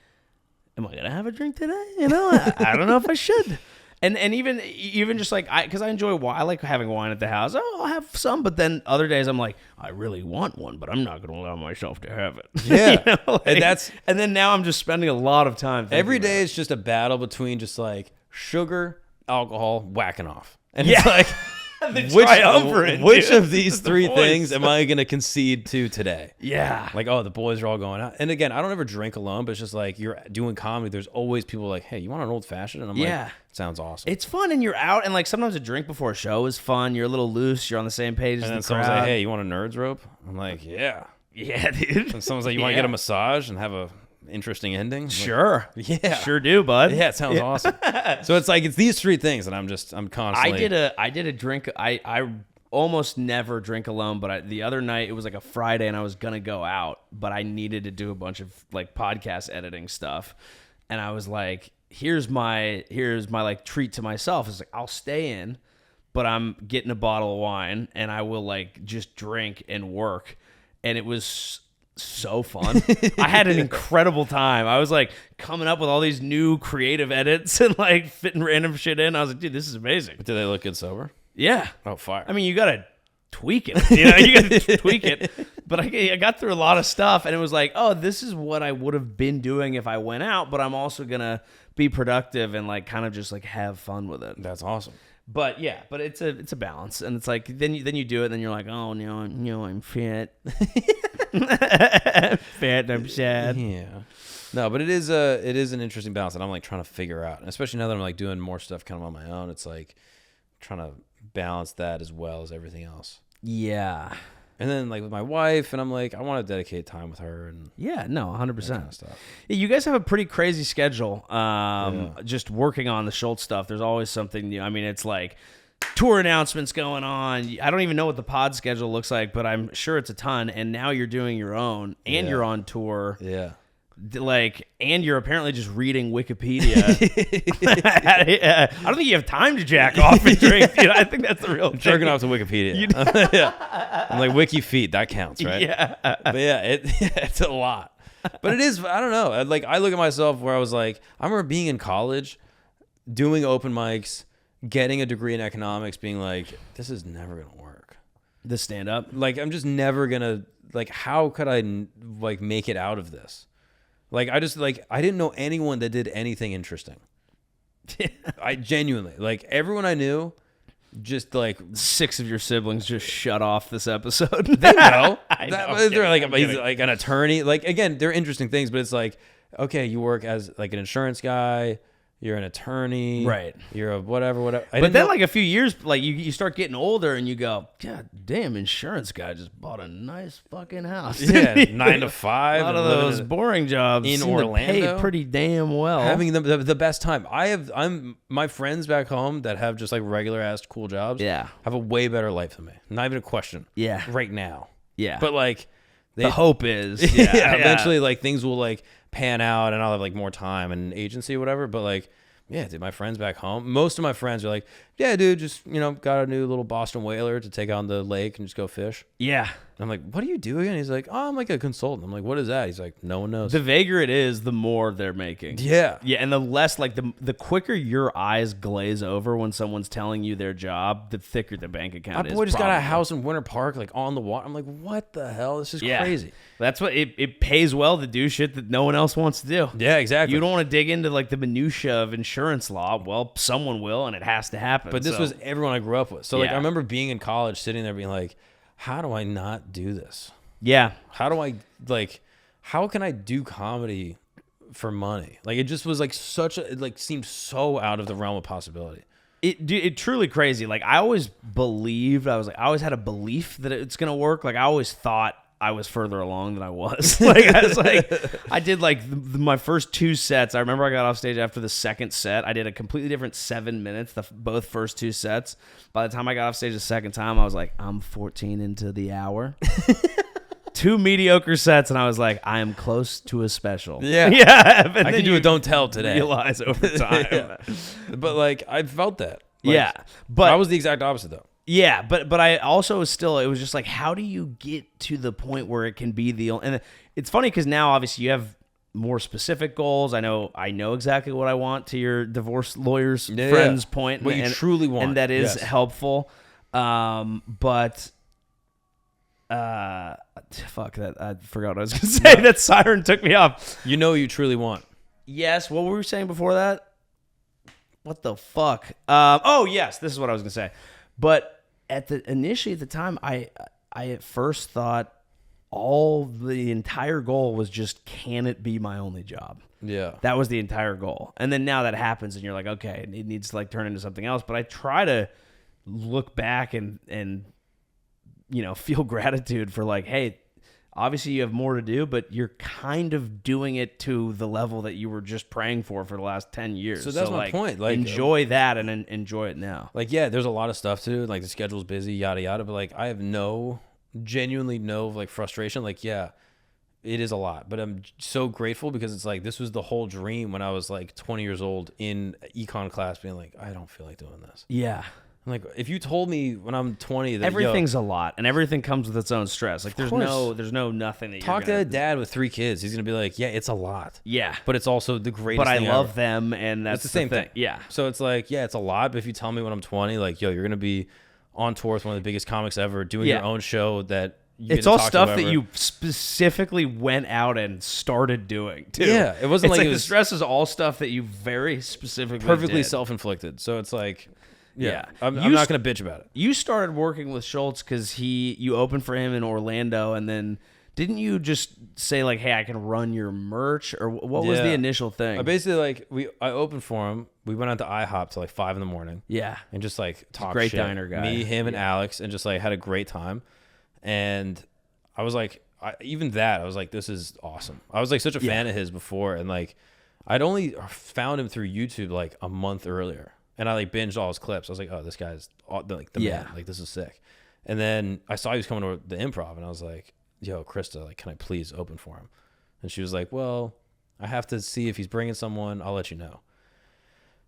am I gonna have a drink today? You know, I don't know if I should. And even just like because I enjoy wine. I like having wine at the house. Oh, I'll have some. But then other days I'm like, I really want one, but I'm not going to allow myself to have it. Yeah. You know, like, And and then now I'm just spending a lot of time thinking Every about day it. is just a battle between just like sugar, alcohol, whacking off. And Yeah. it's like, The which triumvirate, which dude. of these The three boys. things am I going to concede to today? Yeah. Like, oh, the boys are all going out. And again, I don't ever drink alone, but it's just like you're doing comedy. There's always people like, hey, you want an old fashioned? And I'm Yeah. like, sounds awesome. It's fun and you're out and like sometimes a drink before a show is fun. You're a little loose. You're on the same page as and then the someone's crowd. like, hey, you want a nerds rope? I'm like, yeah. Yeah, dude. And someone's like, you want to Yeah. get a massage and have a interesting ending? I'm like, Sure. Yeah. Sure do, bud. Yeah, it sounds awesome. So it's like it's these three things, and I'm constantly. I did a drink. I almost never drink alone, but the other night it was like a Friday and I was gonna go out, but I needed to do a bunch of like podcast editing stuff, and I was like, here's my like treat to myself. It's like I'll stay in, but I'm getting a bottle of wine and I will like just drink and work, and it was so fun. I had an incredible time. I was like coming up with all these new creative edits and like fitting random shit in. I was like, dude, this is amazing. Do they look good sober? Yeah. Oh, fire! I mean, you gotta tweak it. You know, you gotta tweak it. But I got through a lot of stuff, and it was like, oh, this is what I would have been doing if I went out, but I'm also going to be productive and like kind of just like have fun with it. That's awesome. But yeah, but it's a balance, and it's like then you do it, and then you're like, oh no, I'm fat, fat, I'm sad. Yeah, no, but it is an interesting balance that I'm like trying to figure out, and especially now that I'm like doing more stuff kind of on my own. It's like trying to balance that as well as everything else. Yeah. And then like with my wife, and I'm like, I want to dedicate time with her, and yeah, no, 100%. Kind of stuff. Yeah, you guys have a pretty crazy schedule. Just working on the Schulz stuff. There's always something new. I mean, it's like tour announcements going on. I don't even know what the pod schedule looks like, but I'm sure it's a ton. And now you're doing your own, and you're on tour. Yeah. Like, and you're apparently just reading Wikipedia. I don't think you have time to jack off and drink. I think that's the real thing. Jerking off to Wikipedia. Yeah. I'm like, wiki feet, that counts, right? Yeah. But yeah, it's a lot. But it is, I don't know. Like, I look at myself where I was like, I remember being in college, doing open mics, getting a degree in economics, being like, this is never going to work. The stand-up? Like, I'm just never going to, like, how could I, like, make it out of this? Like, I didn't know anyone that did anything interesting. I genuinely, like, everyone I knew, just like 6 of your siblings just shut off this episode. They know. They're like, he's like an attorney. Like, again, they're interesting things, but it's like, okay, you work as like an insurance guy. You're an attorney, right? You're a whatever. But then, like a few years, like you start getting older, and you go, God damn, insurance guy just bought a nice fucking house. Yeah, 9 to 5. A lot of those boring jobs in seem Orlando, to pay pretty damn well. Having the best time. I'm my friends back home that have just like regular ass cool jobs. Yeah, have a way better life than me. Not even a question. Yeah, right now. Yeah, but like the hope is, eventually like things will like pan out and I'll have like more time and agency or whatever. But like, yeah, dude, my friends back home, most of my friends are like, yeah, dude, just, got a new little Boston whaler to take on the lake and just go fish. Yeah. I'm like, what do you do again? He's like, oh, I'm like a consultant. I'm like, what is that? He's like, no one knows. The vaguer it is, the more they're making. Yeah. Yeah, and the less, like, the quicker your eyes glaze over when someone's telling you their job, the thicker the bank account is. My boy just got a house in Winter Park, like, on the water. I'm like, what the hell? This is crazy. That's what, it pays well to do shit that no one else wants to do. Yeah, exactly. You don't want to dig into, like, the minutia of insurance law. Well, someone will, and it has to happen. But this was everyone I grew up with. So, like, I remember being in college, sitting there being like, how do I not do this? Yeah. How do I, like, how can I do comedy for money? Like, it just was like it like seemed so out of the realm of possibility. It truly crazy. Like, I always believed, I always had a belief that it's going to work. Like, I always thought I was further along than I was. I did like my first 2 sets. I remember I got off stage after the second set. I did a completely different 7 minutes, both first 2 sets. By the time I got off stage the second time, I was like, I'm 14 into the hour. 2 mediocre sets, and I was like, I am close to a special. Yeah. Yeah. I can do a don't tell today. Realize over time. Yeah. But like, I felt that. Like, yeah. But I was the exact opposite though. Yeah, but I also was still, it was just like, how do you get to the point where it can be the, and it's funny because now obviously you have more specific goals. I know exactly what I want, to your divorce lawyer's friend's point. What you truly want. And that is helpful. But fuck that. I forgot what I was going to say. That siren took me off. You know what you truly want. Yes. What were we saying before that? What the fuck? Oh, yes. This is what I was going to say. But initially at the time, I at first thought the entire goal was just, can it be my only job? Yeah. That was the entire goal. And then now that happens and you're like, okay, it needs to like turn into something else. But I try to look back and feel gratitude for like, hey, obviously you have more to do, but you're kind of doing it to the level that you were just praying for the last 10 years. So that's my point. Like, enjoy that and enjoy it now. Like, yeah, there's a lot of stuff to do. Like, the schedule's busy, yada, yada. But like, I have genuinely no like frustration. Like, yeah, it is a lot, but I'm so grateful because it's like, this was the whole dream when I was like 20 years old in econ class being like, I don't feel like doing this. Yeah. Like, if you told me when I'm 20 that everything's a lot and everything comes with its own stress. Like, there's no nothing that talk to a dad with 3 kids. He's gonna be like, yeah, it's a lot. Yeah, but it's also the greatest. But I thing love ever. them, and that's the same thing. Yeah. So it's like, yeah, it's a lot. But if you tell me when I'm 20, like, yo, you're gonna be on tour with one of the biggest comics ever, doing your own show that it's all stuff that you specifically went out and started doing too. Yeah, it wasn't like the stress is all stuff that you very specifically perfectly did. self-inflicted. So it's like, yeah. I'm not gonna bitch about it. You started working with Schulz because you opened for him in Orlando, and then didn't you just say like, hey, I can run your merch, or what was the initial thing? I basically I opened for him. We went out to IHOP till like 5 a.m. Yeah, and just like talked great shit. diner guy. Me, him, and Alex, and just like had a great time. And I was like, I was like, this is awesome. I was like such a fan of his before, and like I'd only found him through YouTube like a month earlier, and I like binged all his clips. I was like, oh, this guy's like the man. Like, this is sick. And then I saw he was coming to the Improv, and I was like, yo, Krista, like, can I please open for him? And she was like, well, I have to see if he's bringing someone. I'll let you know.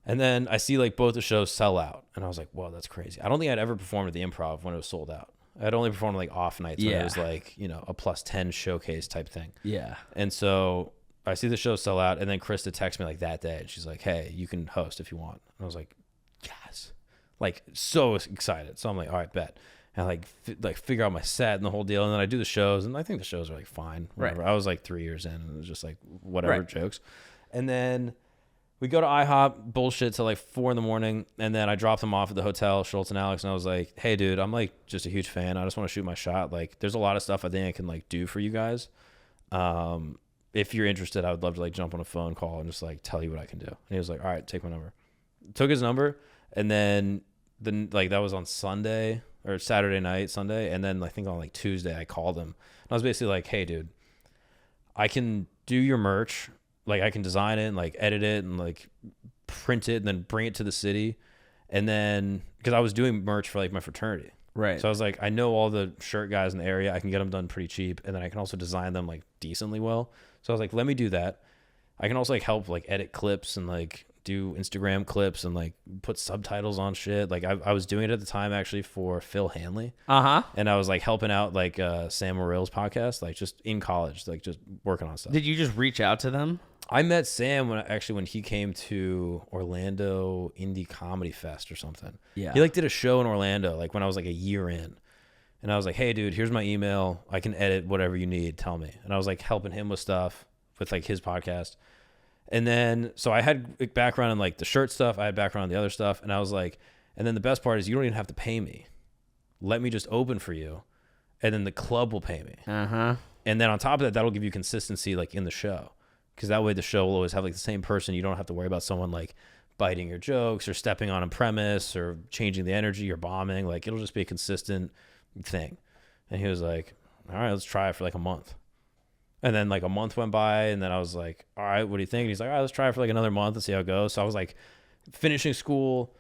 And then I see like both the shows sell out, and I was like, whoa, that's crazy. I don't think I'd ever performed at the Improv when it was sold out. I'd only performed like off nights when it was like, you know, a +10 showcase type thing. Yeah. And so I see the show sell out, and then Krista texts me like that day, and she's like, hey, you can host if you want. And I was like, yes. Like, so excited. So I'm like, all right, bet. And like figure out my set and the whole deal. And then I do the shows, and I think the shows are like fine. Whatever. Right. I was like 3 years in, and it was just like whatever jokes. And then we go to IHOP, bullshit till like 4 a.m. And then I dropped them off at the hotel, Schulz and Alex. And I was like, hey, dude, I'm like just a huge fan. I just want to shoot my shot. Like, there's a lot of stuff I think I can like do for you guys. If you're interested, I would love to like jump on a phone call and just like tell you what I can do. And he was like, all right, take my number. Took his number. And then like that was on Sunday or Saturday night, Sunday. And then I think on like Tuesday, I called him. And I was basically like, hey, dude, I can do your merch. Like, I can design it and like edit it and like print it and then bring it to the city. And then, because I was doing merch for like my fraternity. Right. So I was like, I know all the shirt guys in the area. I can get them done pretty cheap. And then I can also design them like decently well. So I was like, let me do that. I can also like help like edit clips and like do Instagram clips and like put subtitles on shit. Like I was doing it at the time actually for Phil Hanley. And I was like helping out like Sam Morrill's podcast, like just in college, like just working on stuff. Did you just reach out to them? I met Sam when he came to Orlando Indie Comedy Fest or something. Yeah. He like did a show in Orlando like when I was like a year in. And I was like, hey dude, here's my email. I can edit whatever you need. Tell me. And I was like helping him with stuff with like his podcast. And then, so I had background in like the shirt stuff. I had background in the other stuff. And I was like, and then the best part is you don't even have to pay me. Let me just open for you. And then the club will pay me. And then on top of that, that'll give you consistency like in the show. Because that way the show will always have like the same person. You don't have to worry about someone like biting your jokes or stepping on a premise or changing the energy or bombing. Like, it'll just be a consistent thing. And he was like, all right, let's try it for like a month. And then like a month went by, and then I was like, all right, what do you think? And he's like, all right, let's try it for like another month and see how it goes. So I was like finishing school,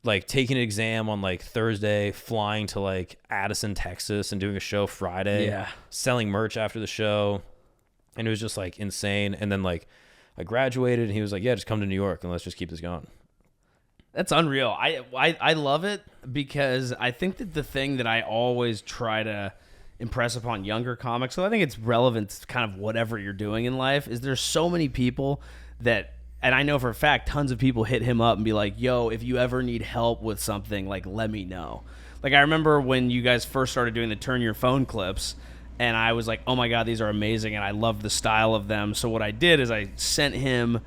like taking an exam on like Thursday, flying to like Addison, Texas, and doing a show Friday, selling merch after the show. And it was just like insane. And then like I graduated, and he was like, yeah, just come to New York and let's just keep this going. That's unreal. I love it because I think that the thing that I always try to impress upon younger comics, so I think it's relevant to kind of whatever you're doing in life, is there's so many people that, and I know for a fact tons of people hit him up and be like, yo, if you ever need help with something, like, let me know. Like, I remember when you guys first started doing the Turn Your Phone clips, and I was like, oh my God, these are amazing, and I love the style of them. So what I did is I sent him,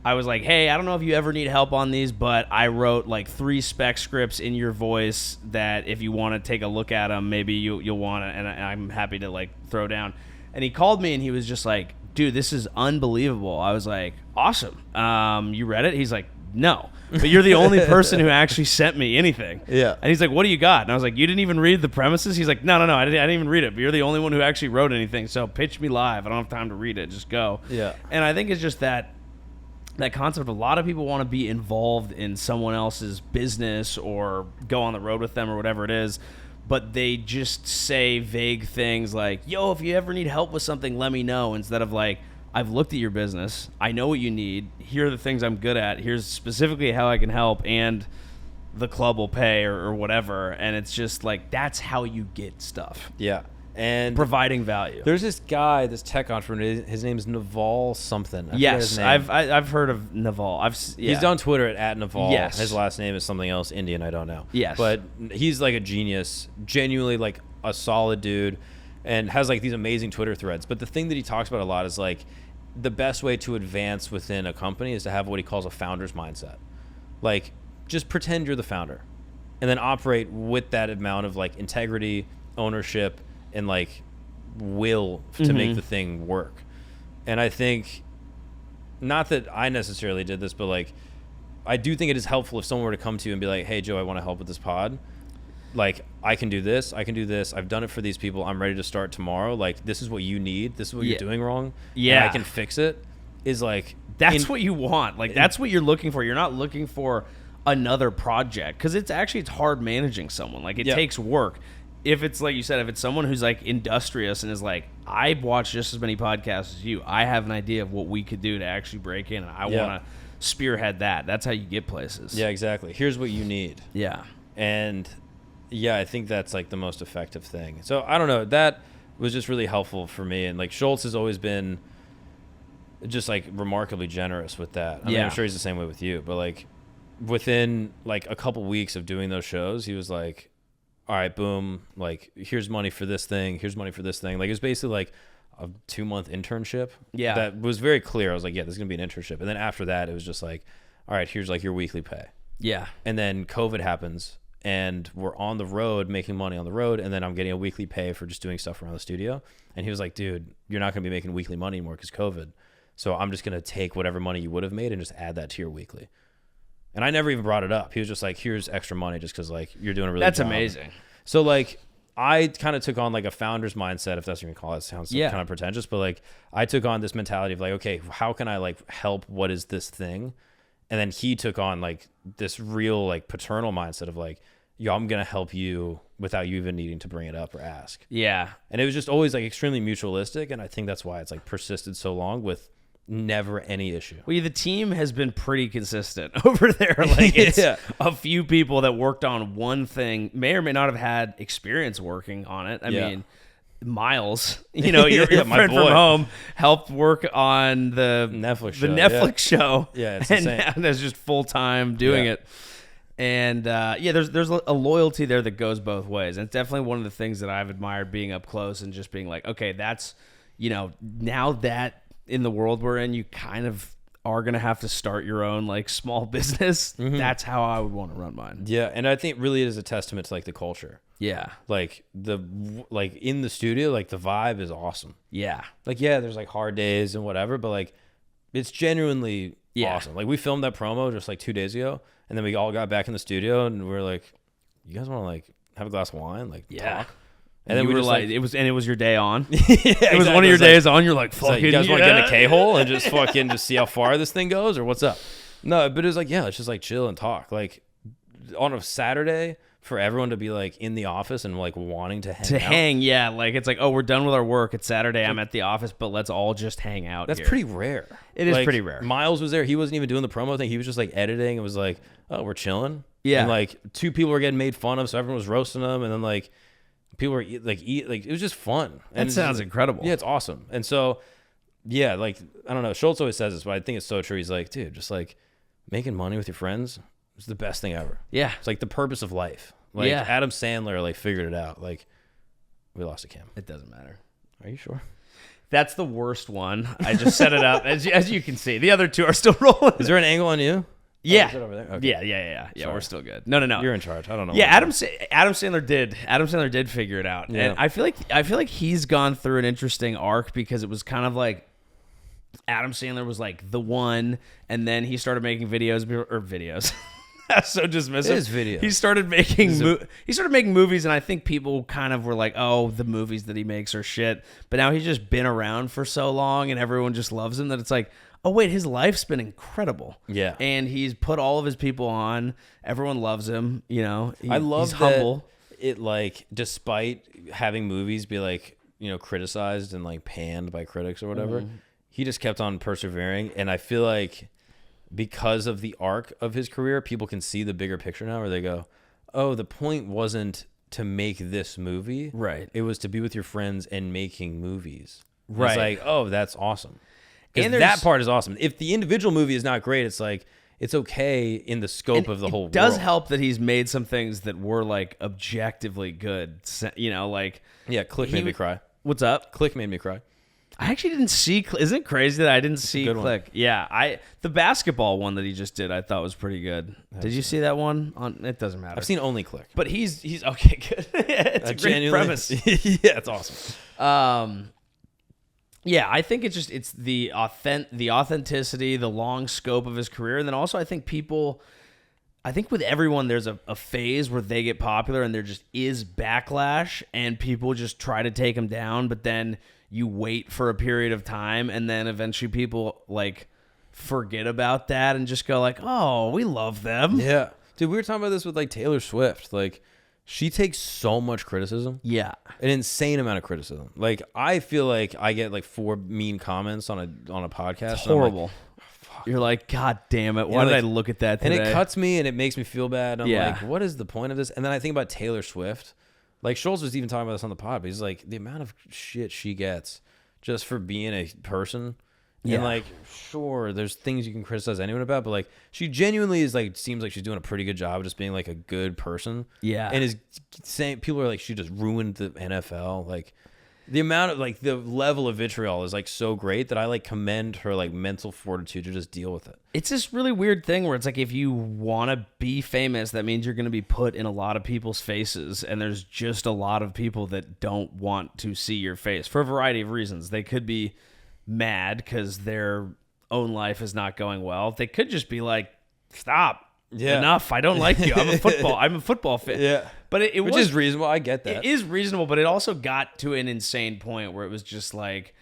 I was like, hey, I don't know if you ever need help on these, but I wrote like 3 spec scripts in your voice that if you want to take a look at them, maybe you'll want it, and I'm happy to like throw down. And he called me, and he was just like, dude, this is unbelievable. I was like, awesome. You read it? He's like, no. But you're the only person who actually sent me anything. Yeah. And he's like, what do you got? And I was like, you didn't even read the premises? He's like, no, I didn't even read it. But you're the only one who actually wrote anything. So pitch me live. I don't have time to read it. Just go. Yeah. And I think it's just that concept. A lot of people want to be involved in someone else's business or go on the road with them or whatever it is, but they just say vague things like, yo, if you ever need help with something, let me know, instead of like, I've looked at your business, I know what you need, here are the things I'm good at, here's specifically how I can help, and the club will pay or whatever. And it's just like, that's how you get stuff. Yeah. And providing value. There's this guy, this tech entrepreneur. His name is Naval something. Yes, I've heard of Naval. He's on Twitter at Naval. Yes. His last name is something else, Indian. I don't know. Yes, but he's like a genius. Genuinely, like a solid dude and has like these amazing Twitter threads. But the thing that he talks about a lot is like the best way to advance within a company is to have what he calls a founder's mindset. Like, just pretend you're the founder and then operate with that amount of like integrity, ownership, and like will to make the thing work. And I think, not that I necessarily did this, but like I do think it is helpful if someone were to come to you and be like, hey Joe, I want to help with this pod. Like, I can do this, I've done it for these people, I'm ready to start tomorrow. Like, this is what you need, this is what you're doing wrong, and I can fix it. Is like, that's what you want. Like, that's what you're looking for. You're not looking for another project, because it's hard managing someone. Like, it takes work. If it's like you said, if it's someone who's like industrious and is like, I watch just as many podcasts as you, I have an idea of what we could do to actually break in, and I want to spearhead that. That's how you get places. Yeah, exactly. Here's what you need. Yeah. And yeah, I think that's like the most effective thing. So I don't know, that was just really helpful for me. And like Schulz has always been just like remarkably generous with that. I mean, I'm sure he's the same way with you, but like within like a couple weeks of doing those shows, he was like, all right, boom, like here's money for this thing, here's money for this thing. Like, it was basically like a 2-month internship. Yeah. That was very clear. I was like, yeah, this is gonna be an internship. And then after that, it was just like, all right, here's like your weekly pay. Yeah. And then COVID happens and we're on the road making money on the road, and then I'm getting a weekly pay for just doing stuff around the studio. And he was like, dude, you're not gonna be making weekly money anymore because COVID. So I'm just gonna take whatever money you would have made and just add that to your weekly. And I never even brought it up. He was just like, here's extra money just because like you're doing a really good job. Amazing. So like I kind of took on like a founder's mindset, if that's what you can call it. It sounds kind of pretentious, but like I took on this mentality of like, okay, how can I like help? What is this thing? And then he took on like this real like paternal mindset of like, yo, I'm going to help you without you even needing to bring it up or ask. Yeah. And it was just always like extremely mutualistic. And I think that's why it's like persisted so long with never any issue. Well, the team has been pretty consistent over there. Like, it's a few people that worked on one thing, may or may not have had experience working on it. I mean, Miles, you know, your friend from home, helped work on the Netflix show. Yeah, it's insane. And is just full time doing it. And there's a loyalty there that goes both ways. And it's definitely one of the things that I've admired being up close and just being like, okay, that's, you know, now that in the world we're in, you kind of are going to have to start your own like small business. That's how I would want to run mine. Yeah. And I think really it is a testament to like the culture. Yeah. Like in the studio, like the vibe is awesome. Yeah. Like, yeah, there's like hard days and whatever, but like it's genuinely awesome. Like we filmed that promo just like 2 days ago, and then we all got back in the studio and we were like, you guys want to like have a glass of wine? Like talk? And then we were like, it was your day on. It was one of your days on. You're like, fucking, you guys want to get in a K-hole and just fucking just see how far this thing goes, or what's up? No, but it was like, yeah, let's just like chill and talk. Like on a Saturday for everyone to be like in the office and like wanting to hang out. Like it's like, oh, we're done with our work. It's Saturday. I'm at the office, but let's all just hang out. That's pretty rare. It is pretty rare. Miles was there. He wasn't even doing the promo thing. He was just like editing. It was like, oh, we're chilling. Yeah. And like 2 people were getting made fun of, so everyone was roasting them, and then like people were like it was just fun. And that sounds incredible. Yeah, it's awesome. And so, yeah, like, I don't know. Schulz always says this, but I think it's so true. He's like, dude, just like making money with your friends is the best thing ever. Yeah. It's like the purpose of life. Like Adam Sandler like figured it out. Like, we lost a cam. It doesn't matter. Are you sure? That's the worst one. I just set it up. As you can see, the other 2 are still rolling. Is there an angle on you? Yeah. Oh, over there? Okay. Yeah, we're still good. No. You're in charge. I don't know. Yeah, Adam Sandler did figure it out. Yeah. And I feel like he's gone through an interesting arc, because it was kind of like Adam Sandler was like the one, and then he started making videos. That's so dismissive. It is video. He started making movies, and I think people kind of were like, "Oh, the movies that he makes are shit." But now he's just been around for so long, and everyone just loves him, that it's like, oh wait, his life's been incredible. Yeah. And he's put all of his people on. Everyone loves him, you know. I love he's humble. It like, despite having movies be like, you know, criticized and like panned by critics or whatever, he just kept on persevering. And I feel like because of the arc of his career, people can see the bigger picture now, where they go, oh, the point wasn't to make this movie. Right. It was to be with your friends and making movies. Right. It's like, oh, that's awesome. And that part is awesome. If the individual movie is not great, it's like, it's okay in the scope of the whole world. It does help that he's made some things that were like objectively good. You know, like Click made me cry. What's up? Click made me cry. I actually didn't see. Isn't it crazy that I didn't see good Click? one. Yeah, the basketball one that he just did, I thought was pretty good. Did you see that one? It doesn't matter. I've seen only Click, but he's okay. Good. It's a great premise. Yeah, it's awesome. Yeah, I think it's the authenticity, the long scope of his career, and then also I think with everyone there's a phase where they get popular and there just is backlash and people just try to take them down, but then you wait for a period of time and then eventually people like forget about that and just go like, oh, we love them. Yeah, dude, we were talking about this with like Taylor Swift, like. She takes so much criticism. Yeah. An insane amount of criticism. Like, I feel like I get like 4 mean comments on a podcast. It's horrible. You're like, God damn it. Why did I look at that today? And it cuts me and it makes me feel bad. I'm Yeah. like, what is the point of this? And then I think about Taylor Swift. Like, Schulz was even talking about this on the pod, but he's like, the amount of shit she gets just for being a person. Yeah. And like, sure, there's things you can criticize anyone about, but like, she genuinely is like, seems like she's doing a pretty good job of just being like a good person. Yeah. And is saying, people are like, she just ruined the NFL. Like, the amount of like, the level of vitriol is like so great that I like commend her like mental fortitude to just deal with it. It's this really weird thing where it's like, if you want to be famous, that means you're going to be put in a lot of people's faces. And there's just a lot of people that don't want to see your face for a variety of reasons. They could be mad because their own life is not going well. They could just be like, stop. Yeah. Enough. I don't like you. I'm a football fan. Yeah. But Which is reasonable. I get that. It is reasonable, but it also got to an insane point where it was just like,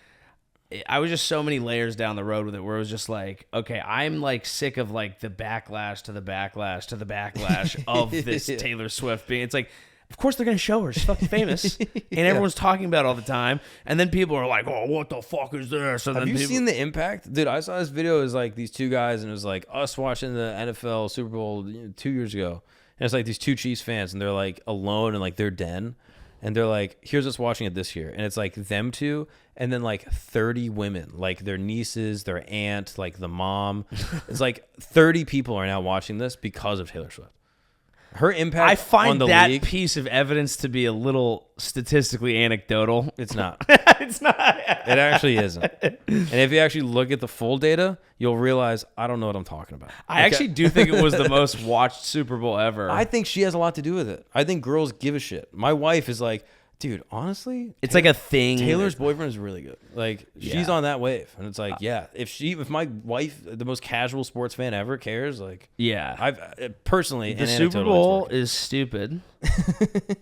I was just so many layers down the road with it where it was just like, okay, I'm like sick of like the backlash to the backlash to the backlash of this Taylor Swift being, it's like, of course they're going to show her. She's fucking famous. And everyone's talking about it all the time. And then people are like, oh, what the fuck is this? And Have you seen the impact? Dude, I saw this video. It was like these 2 guys, and it was like us watching the NFL Super Bowl 2 years ago. And it's like these 2 Chiefs fans, and they're like alone in like their den. And they're like, here's us watching it this year. And it's like them 2, and then like 30 women, like their nieces, their aunt, like the mom. It's like 30 people are now watching this because of Taylor Swift. Her impact I find on the that league, piece of evidence to be a little statistically anecdotal. it's not. It's not. It actually isn't. And if you actually look at the full data, you'll realize I don't know what I'm talking about. I actually do think it was the most watched Super Bowl ever. I think she has a lot to do with it. I think girls give a shit. My wife is like, dude, honestly, it's like a thing. Taylor's boyfriend is really good. Like, she's Yeah. on that wave. And it's like, yeah, if my wife, the most casual sports fan ever, cares, like, Yeah. I've personally, The and Super anecdotally, Bowl it's working. is stupid,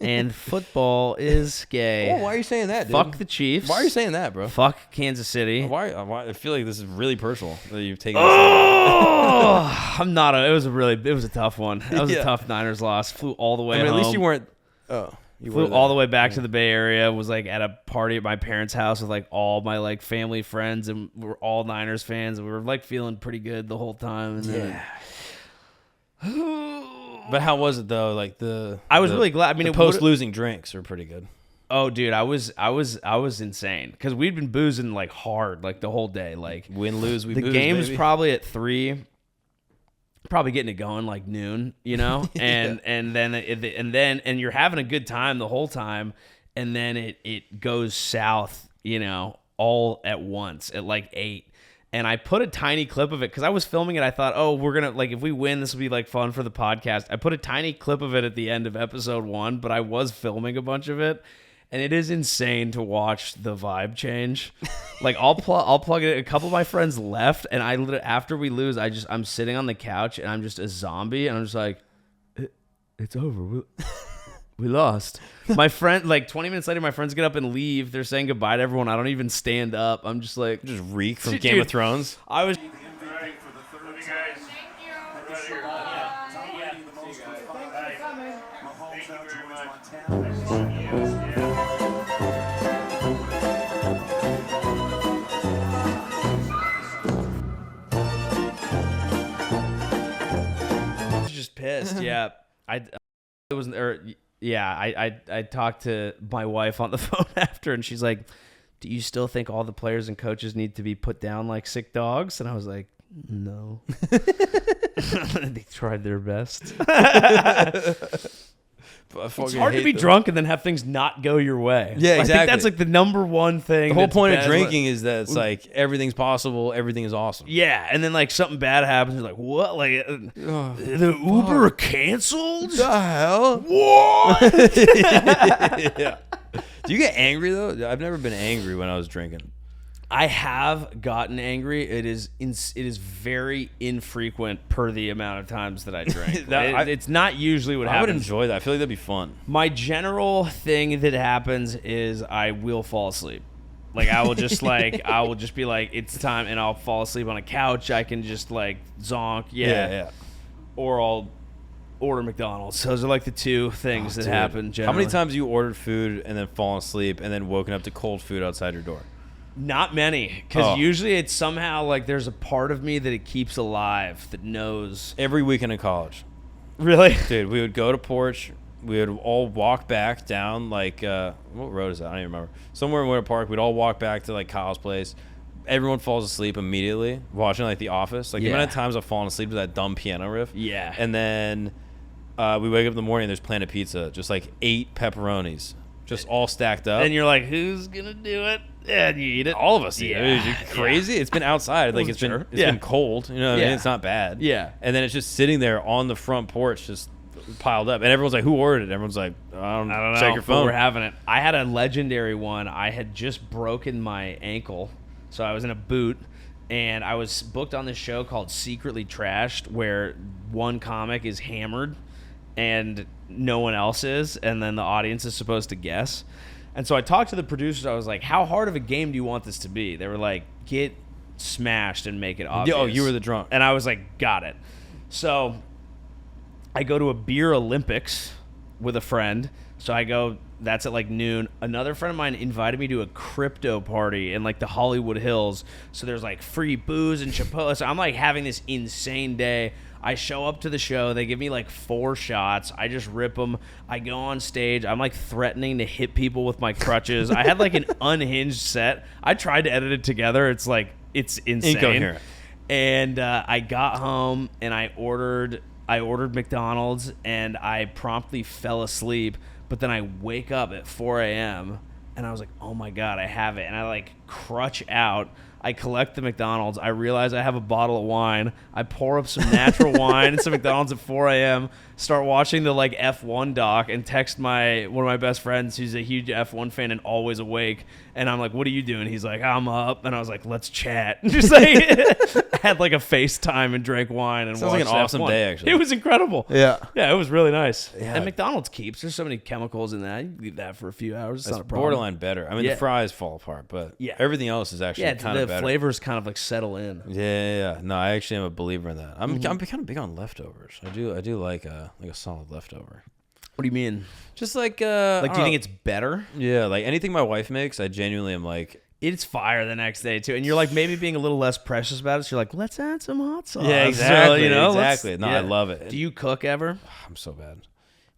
and football is gay. Oh, why are you saying that, dude? Fuck the Chiefs. Why are you saying that, bro? Fuck Kansas City. Why? I feel like this is really personal that you've taken this. Oh, I'm not. It was a tough one. That was Yeah. a tough Niners loss. Flew all the way I mean, at home. least you weren't. Oh, you Flew were all the way back to the Bay Area. Was like at a party at my parents' house with like all my like family friends, and we're all Niners fans, and we were like feeling pretty good the whole time. And then, But how was it though? Like I was really glad. I mean, the it post would've- losing drinks are pretty good. Oh, dude, I was insane because we'd been boozing like hard like the whole day. Like Win, lose, we the booze, game's baby. probably at 3, probably getting it going like noon, you know, and then you're having a good time the whole time, and then it goes south, you know, all at once at like 8. And I put a tiny clip of it because I was filming it. I thought, oh, we're going to, like, if we win, this will be, like, fun for the podcast. I put a tiny clip of it at the end of episode 1, but I was filming a bunch of it. And it is insane to watch the vibe change. Like, I'll plug it in. A couple of my friends left, and after we lose, I'm sitting on the couch, and I'm just a zombie. And I'm just like, it's over. We lost. My friend, like 20 minutes later, my friends get up and leave. They're saying goodbye to everyone. I don't even stand up. I'm just like, Just reek from Dude, Game of Thrones. I was. Just pissed. Yeah, I talked to my wife on the phone after, and she's like, "Do you still think all the players and coaches need to be put down like sick dogs?" And I was like, No. They tried their best. It's hard to be drunk and then have things not go your way. Yeah, exactly. I think that's like the number one thing. The whole point of drinking is that it's like everything's possible, everything is awesome. Yeah, and then like something bad happens, you're like, what? Like the Uber canceled? The hell? What? Yeah. Do you get angry though? I've never been angry when I was drinking. I have gotten angry. It is very infrequent per the amount of times that I drink. It's not usually what happens. I would enjoy that. I feel like that'd be fun. My general thing that happens is I will fall asleep. Like I will just be like, it's time, and I'll fall asleep on a couch. I can just like zonk, yeah. Or I'll order McDonald's. Those are like the two things that happen generally. How many times have you ordered food and then fallen asleep and then woken up to cold food outside your door? Not many, because usually it's somehow like there's a part of me that it keeps alive that knows. Every weekend in college. Really? Dude, we would go to Porch. We would all walk back down like, what road is that? I don't even remember. Somewhere in Winter Park. We'd all walk back to like Kyle's place. Everyone falls asleep immediately watching like The Office. Like the amount of times I've fallen asleep to that dumb piano riff. Yeah. And then we wake up in the morning and there's Planet Pizza. Just like 8 pepperonis. Just all stacked up. And you're like, who's going to do it? And you eat it. All of us eat it. Yeah. Are you crazy? It's been outside. Like it's been cold. You know what I mean? It's not bad. Yeah. And then it's just sitting there on the front porch, just piled up. And everyone's like, who ordered it? Everyone's like, I don't know. Check your phone. We're having it. I had a legendary one. I had just broken my ankle. So I was in a boot. And I was booked on this show called Secretly Trashed, where one comic is hammered and no one else is. And then the audience is supposed to guess. And so I talked to the producers. I was like, how hard of a game do you want this to be? They were like, get smashed and make it obvious. Oh, you were the drunk. And I was like, got it. So I go to a beer Olympics with a friend. So I go, that's at like noon. Another friend of mine invited me to a crypto party in like the Hollywood Hills. So there's like free booze and Chipotle. So I'm like having this insane day. I show up to the show. They give me like 4 shots. I just rip them. I go on stage. I'm like threatening to hit people with my crutches. I had like an unhinged set. I tried to edit it together. It's like, it's insane. Incoherent. And I got home and I ordered McDonald's and I promptly fell asleep. But then I wake up at 4 a.m. and I was like, oh my God, I have it. And I like crutch out. I collect the McDonald's. I realize I have a bottle of wine. I pour up some natural wine and some McDonald's at 4 a.m. Start watching the like F1 doc and text one of my best friends who's a huge F1 fan and always awake. And I'm like, what are you doing? He's like, I'm up. And I was like, let's chat. Just like had like a FaceTime and drank wine and sounds like an awesome F1. day, actually. It was incredible. Yeah. Yeah, it was really nice. Yeah. And McDonald's keeps. There's so many chemicals in that. You can leave that for a few hours. It's That's not a problem. borderline better. I mean, the fries fall apart, but everything else is actually kind of better. The flavors kind of like settle in. Yeah. No, I actually am a believer in that. I'm kind of big on leftovers. I do like a solid leftover. What do you mean? Just like do you think it's better? Yeah, like anything my wife makes, I genuinely am like, it's fire the next day too, and you're like maybe being a little less precious about it. So you're like, let's add some hot sauce. Yeah, exactly. So, exactly. No, I love it. Do you cook ever? I'm so bad.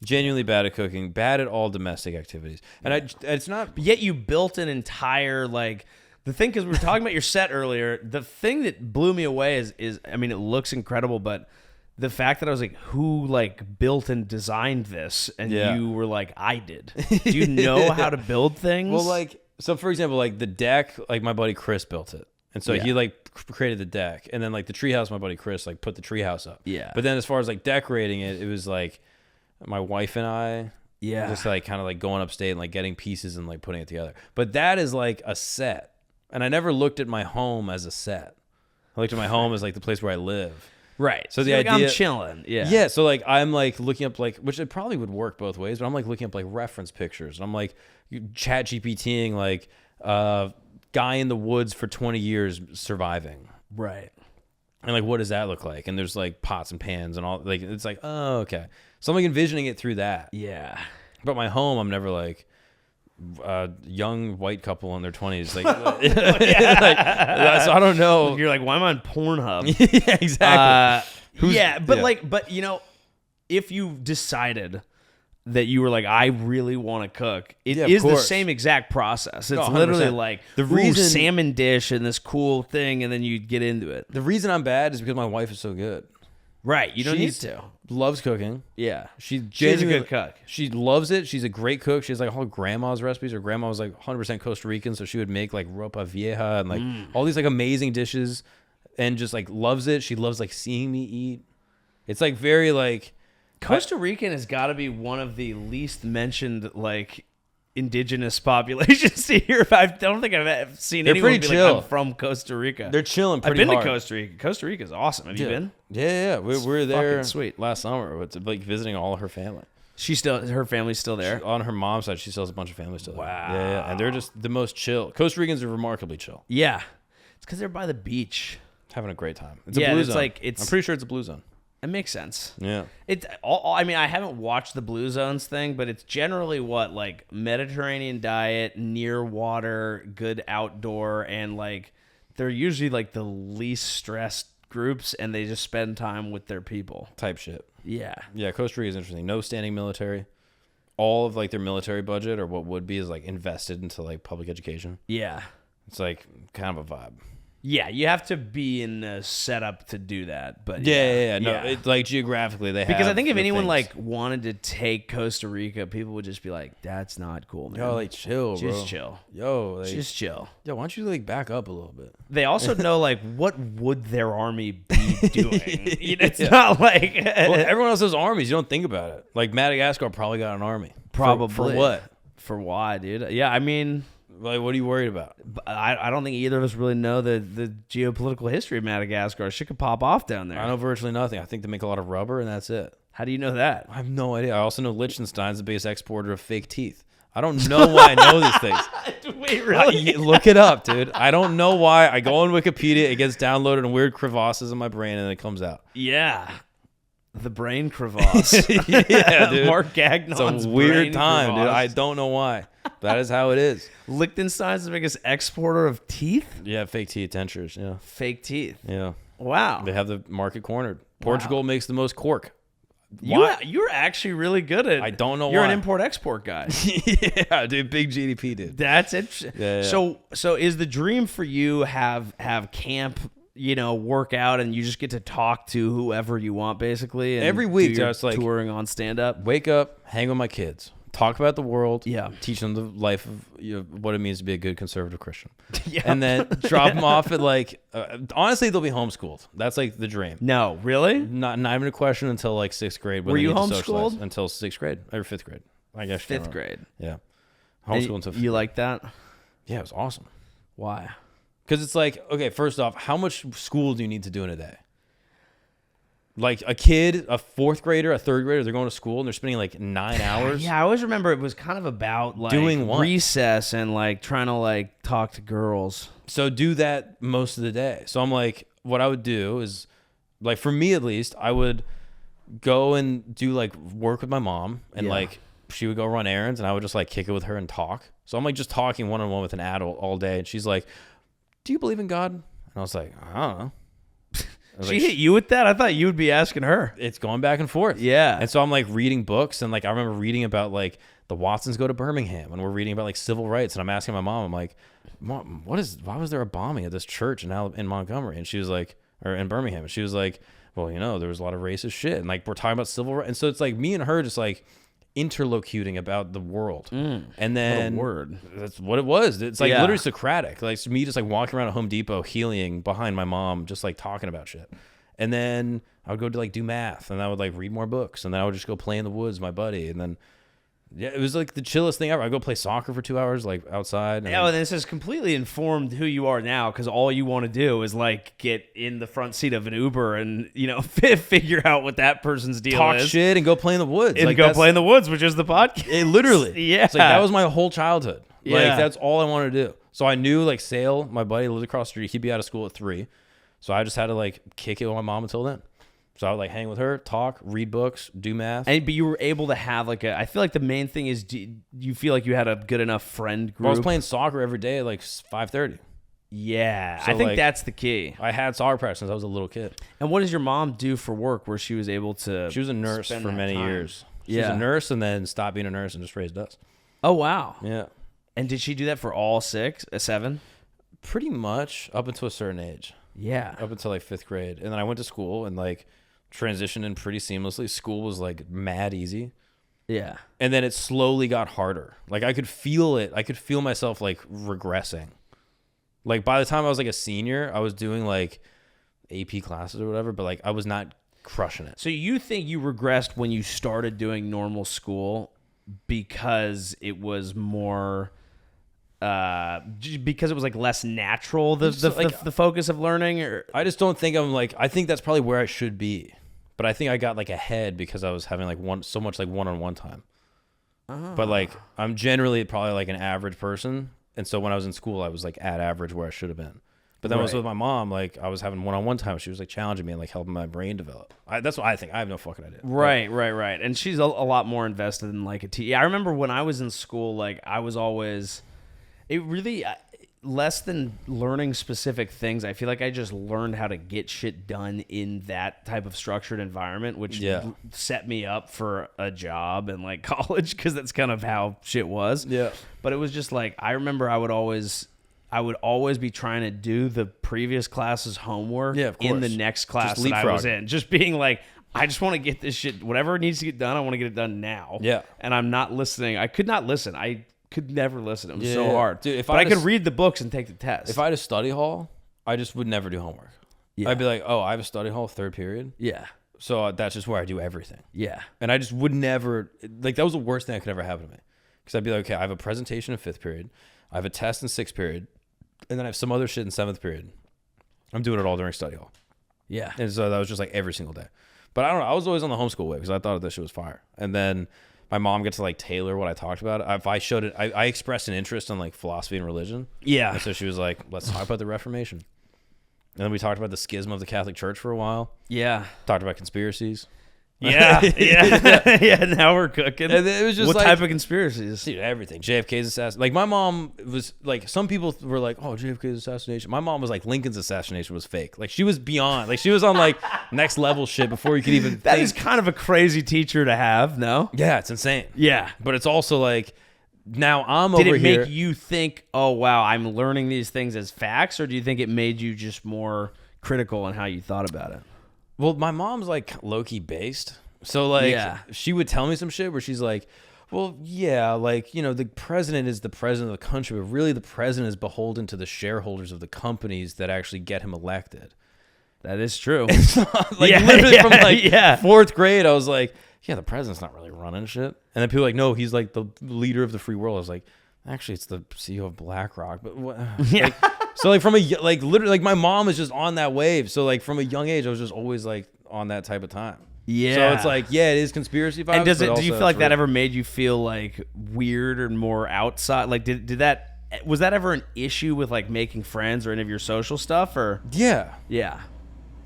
Genuinely bad at cooking. Bad at all domestic activities. And it's not. But yet you built an entire like. The thing, because we were talking about your set earlier, the thing that blew me away is I mean, it looks incredible, but the fact that I was like, who like built and designed this? And you were like, I did. Do you know how to build things? Well, like, so for example, like the deck, like my buddy Chris built it. And so he like created the deck. And then like the treehouse, my buddy Chris like put the treehouse up. Yeah. But then as far as like decorating it, it was like my wife and I. Yeah. Just like kind of like going upstate and like getting pieces and like putting it together. But that is like a set. And I never looked at my home as a set. I looked at my home as like the place where I live. Right. So the idea, like, I'm chilling. Yeah. Yeah. So like I'm like looking up like, which it probably would work both ways, but I'm like looking up like reference pictures. And I'm like chat GPTing like guy in the woods for 20 years surviving. Right. And like, what does that look like? And there's like pots and pans and all like, it's like, oh, okay. So I'm like envisioning it through that. Yeah. But my home, I'm never like, young white couple in their 20s like, so I don't know. You're like, why am I on Pornhub? Yeah, exactly. But you know, if you decided that you were like, I really want to cook. It Yeah, of is the course. same exact process. It's No, 100%. literally like The the reason- salmon dish and this cool thing, and then you get into it. The reason I'm bad is because my wife is so good. Right. You don't need She's- to. Loves cooking. Yeah. She's She's a genuinely good cook. She loves it. She's a great cook. She has like all grandma's recipes. Her grandma was like 100% Costa Rican, so she would make like ropa vieja and like all these like amazing dishes, and just like loves it. She loves like seeing me eat. It's like very like Costa Rican has got to be one of the least mentioned like indigenous populations here. I don't think I've seen They're anyone pretty be chill. like, I'm from Costa Rica. they're chilling I've pretty been hard. to Costa Rica. Costa Rica is awesome. Have you been? Yeah. We're there fucking sweet. last summer. It's like visiting all of her family. Her family's still there. On her mom's side, she still has a bunch of family still there. Wow. Yeah. And they're just the most chill. Costa Ricans are remarkably chill. Yeah. It's because they're by the beach. Having a great time. It's Yeah, a blue it's zone. like- it's- I'm pretty sure it's a blue zone. It makes sense. Yeah. It's all, I mean, I haven't watched the Blue Zones thing, but it's generally what, like, Mediterranean diet, near water, good outdoor, and like they're usually like the least stressed groups, and they just spend time with their people. Type shit. Yeah. Yeah, Costa Rica is interesting. No standing military. All of like their military budget, or what would be, is like invested into like public education. Yeah. It's like kind of a vibe. Yeah, you have to be in a setup to do that, but Yeah. No, it's like geographically they have. because I think if the anyone things. like wanted to take Costa Rica, people would just be like, "That's not cool, man. yo, like chill, bro. just chill, Yo, like, just chill." yo, why don't you like back up a little bit? They also know like what would their army be doing. You know, it's not like Well, everyone else has armies. You don't think about it. Like Madagascar probably got an army. probably For what? For why, dude? Yeah, I mean, Like, what are you worried about? I don't think either of us really know the geopolitical history of Madagascar. Shit could pop off down there. I know virtually nothing. I think they make a lot of rubber, and that's it. How do you know that? I have no idea. I also know Liechtenstein's the biggest exporter of fake teeth. I don't know why I know these things. Wait, really? Look it up, dude. I don't know why. I go on Wikipedia, it gets downloaded in weird crevasses in my brain, and then it comes out. Yeah. The brain crevasse. Yeah, dude. Mark Gagnon's It's a weird brain time, dude. I crevasse. don't know why. That is how it is. Liechtenstein's the biggest exporter of teeth? Yeah, fake teeth dentures. Yeah, Fake teeth. yeah. Wow. They have the market cornered. Portugal makes the most cork. You're actually really good at I don't know You're why. an import-export guy. Yeah, dude. Big GDP, dude. That's interesting. Yeah, yeah. So is the dream for you have camp, work out, and you just get to talk to whoever you want, basically? And Every week, do your just like- touring on stand-up? Wake up, hang with my kids, talk about the world, Yeah. teach them the life of what it means to be a good conservative Christian, Yeah. and then drop them off at like. Honestly, they'll be homeschooled. That's like the dream. No, really? Not even a question until like sixth grade. when Were they you need to socialize. homeschooled? Until sixth grade or fifth grade? I guess. I can't Fifth remember. grade. Yeah, And homeschool until fifth you grade. like that? Yeah, it was awesome. Why? Because it's like, okay, first off, how much school do you need to do in a day? Like a kid, a fourth grader, a third grader, they're going to school and they're spending like 9 hours. Yeah, I always remember it was kind of about like Doing what? recess and like trying to like talk to girls. So do that most of the day. So I'm like, what I would do is, like, for me at least, I would go and do like work with my mom, and Yeah. like she would go run errands, and I would just like kick it with her and talk. So I'm like just talking one-on-one with an adult all day, and she's like, "Do you believe in God?" And I was like, "I don't know." I was She like, hit you with that? I thought you would be asking her. it's going back and forth. Yeah. And so I'm like reading books, and like I remember reading about like the Watsons go to Birmingham, and we're reading about like civil rights, and I'm asking my mom, I'm like, "Mom, why was there a bombing at this church in Montgomery?" And she was like, or in Birmingham, and she was like, "Well, there was a lot of racist shit," and like we're talking about civil rights, and so it's like me and her just like interlocuting about the world. And then word. that's what it was. It's like Yeah. literally Socratic, like me just like walking around at Home Depot healing behind my mom, just like talking about shit. And then I would go to like do math, and I would like read more books, and then I would just go play in the woods with my buddy. And then it was like the chillest thing ever. I'd go play soccer for 2 hours like outside. Yeah, well, this has completely informed who you are now, because all you want to do is like get in the front seat of an Uber and figure out what that person's deal talk is, shit and go play in the woods. and like, go that's- play in the woods, which is the podcast. It literally. Yeah. It's like that was my whole childhood. Yeah. Like that's all I wanted to do. So I knew like Sale, my buddy lived across the street. He'd be out of school at 3. So I just had to like kick it with my mom until then. So I would like hang with her, talk, read books, do math. But you were able to have like I feel like the main thing is, do you feel like you had a good enough friend group? I was playing soccer every day at like 5:30. Yeah, So, I think like- that's the key. I had soccer practice since I was a little kid. And what does your mom do for work where she was able to She was a nurse spend for that many time? years. She's a nurse and then stopped being a nurse and just raised us. Oh, wow. Yeah. And did she do that for all 7? Pretty much up until a certain age. Yeah. Up until like 5th grade. And then I went to school and like transitioned in pretty seamlessly. School was like mad easy. Yeah. And then it slowly got harder. Like I could feel it. I could feel myself like regressing. Like by the time I was like a senior, I was doing like AP classes or whatever, but like I was not crushing it. So you think you regressed when you started doing normal school because it was more because it was like less natural, the focus of learning? Or I just don't think I'm like, I think that's probably where I should be. But I think I got like ahead because I was having like so much like one-on-one time. But like I'm generally probably like an average person. And so when I was in school, I was like at average where I should have been. But then when I was with my mom, like I was having one-on-one time. She was like challenging me and like helping my brain develop. That's what I think. I have no fucking idea. Right. And she's a lot more invested in like a teacher. Yeah, I remember when I was in school, like I was always, it really, less than learning specific things. I feel like I just learned how to get shit done in that type of structured environment, which set me up for a job and like college, because that's kind of how shit was. Yeah. But it was just like, I remember I would always be trying to do the previous class's homework in the next class that I was in. Just being like, I just want to get this shit, whatever needs to get done, I want to get it done now. Yeah. And I'm not listening. I could not listen. I could never listen. It was so hard. Dude, but I could read the books and take the test. If I had a study hall, I just would never do homework. Yeah. I'd be like, oh, I have a study hall, 3rd period. Yeah. So that's just where I do everything. Yeah. And I just would never, like that was the worst thing that could ever happen to me. Because I'd be like, okay, I have a presentation in 5th period. I have a test in 6th period. And then I have some other shit in 7th period. I'm doing it all during study hall. Yeah. And so that was just like every single day. But I don't know. I was always on the homeschool way because I thought that shit was fire. And then my mom gets to like tailor what I talked about. If I showed it, I expressed an interest in like philosophy and religion. Yeah. And so she was like, let's talk about the Reformation. And then we talked about the schism of the Catholic Church for a while. Yeah. Talked about conspiracies. Yeah, yeah. Now we're cooking. And it was just what like, type of conspiracies? Dude, everything. JFK's assassination. Like my mom was like, some people were like, "Oh, JFK's assassination." My mom was like, Lincoln's assassination was fake. Like she was beyond. Like she was on like next level shit before you could even. That is kind of a crazy teacher to have. No. Yeah, it's insane. Yeah, but it's also like now I'm over here. Did it make you think, "Oh wow, I'm learning these things as facts," or do you think it made you just more critical in how you thought about it? Well, my mom's like low-key based. So like she would tell me some shit where she's like, well, yeah, like, you know, the president is the president of the country, but really the president is beholden to the shareholders of the companies that actually get him elected. That is true. So, like literally from like 4th grade, I was like, yeah, the president's not really running shit. And then people were like, no, he's like the leader of the free world. I was like, actually, it's the CEO of BlackRock. But what? Like, so like from a like literally like my mom is just on that wave. So like from a young age, I was just always like on that type of time. Yeah. So it's like, yeah, it is conspiracy vibes. And do you feel like that ever made you feel like weird or more outside? Like was that ever an issue with like making friends or any of your social stuff or? Yeah. Yeah.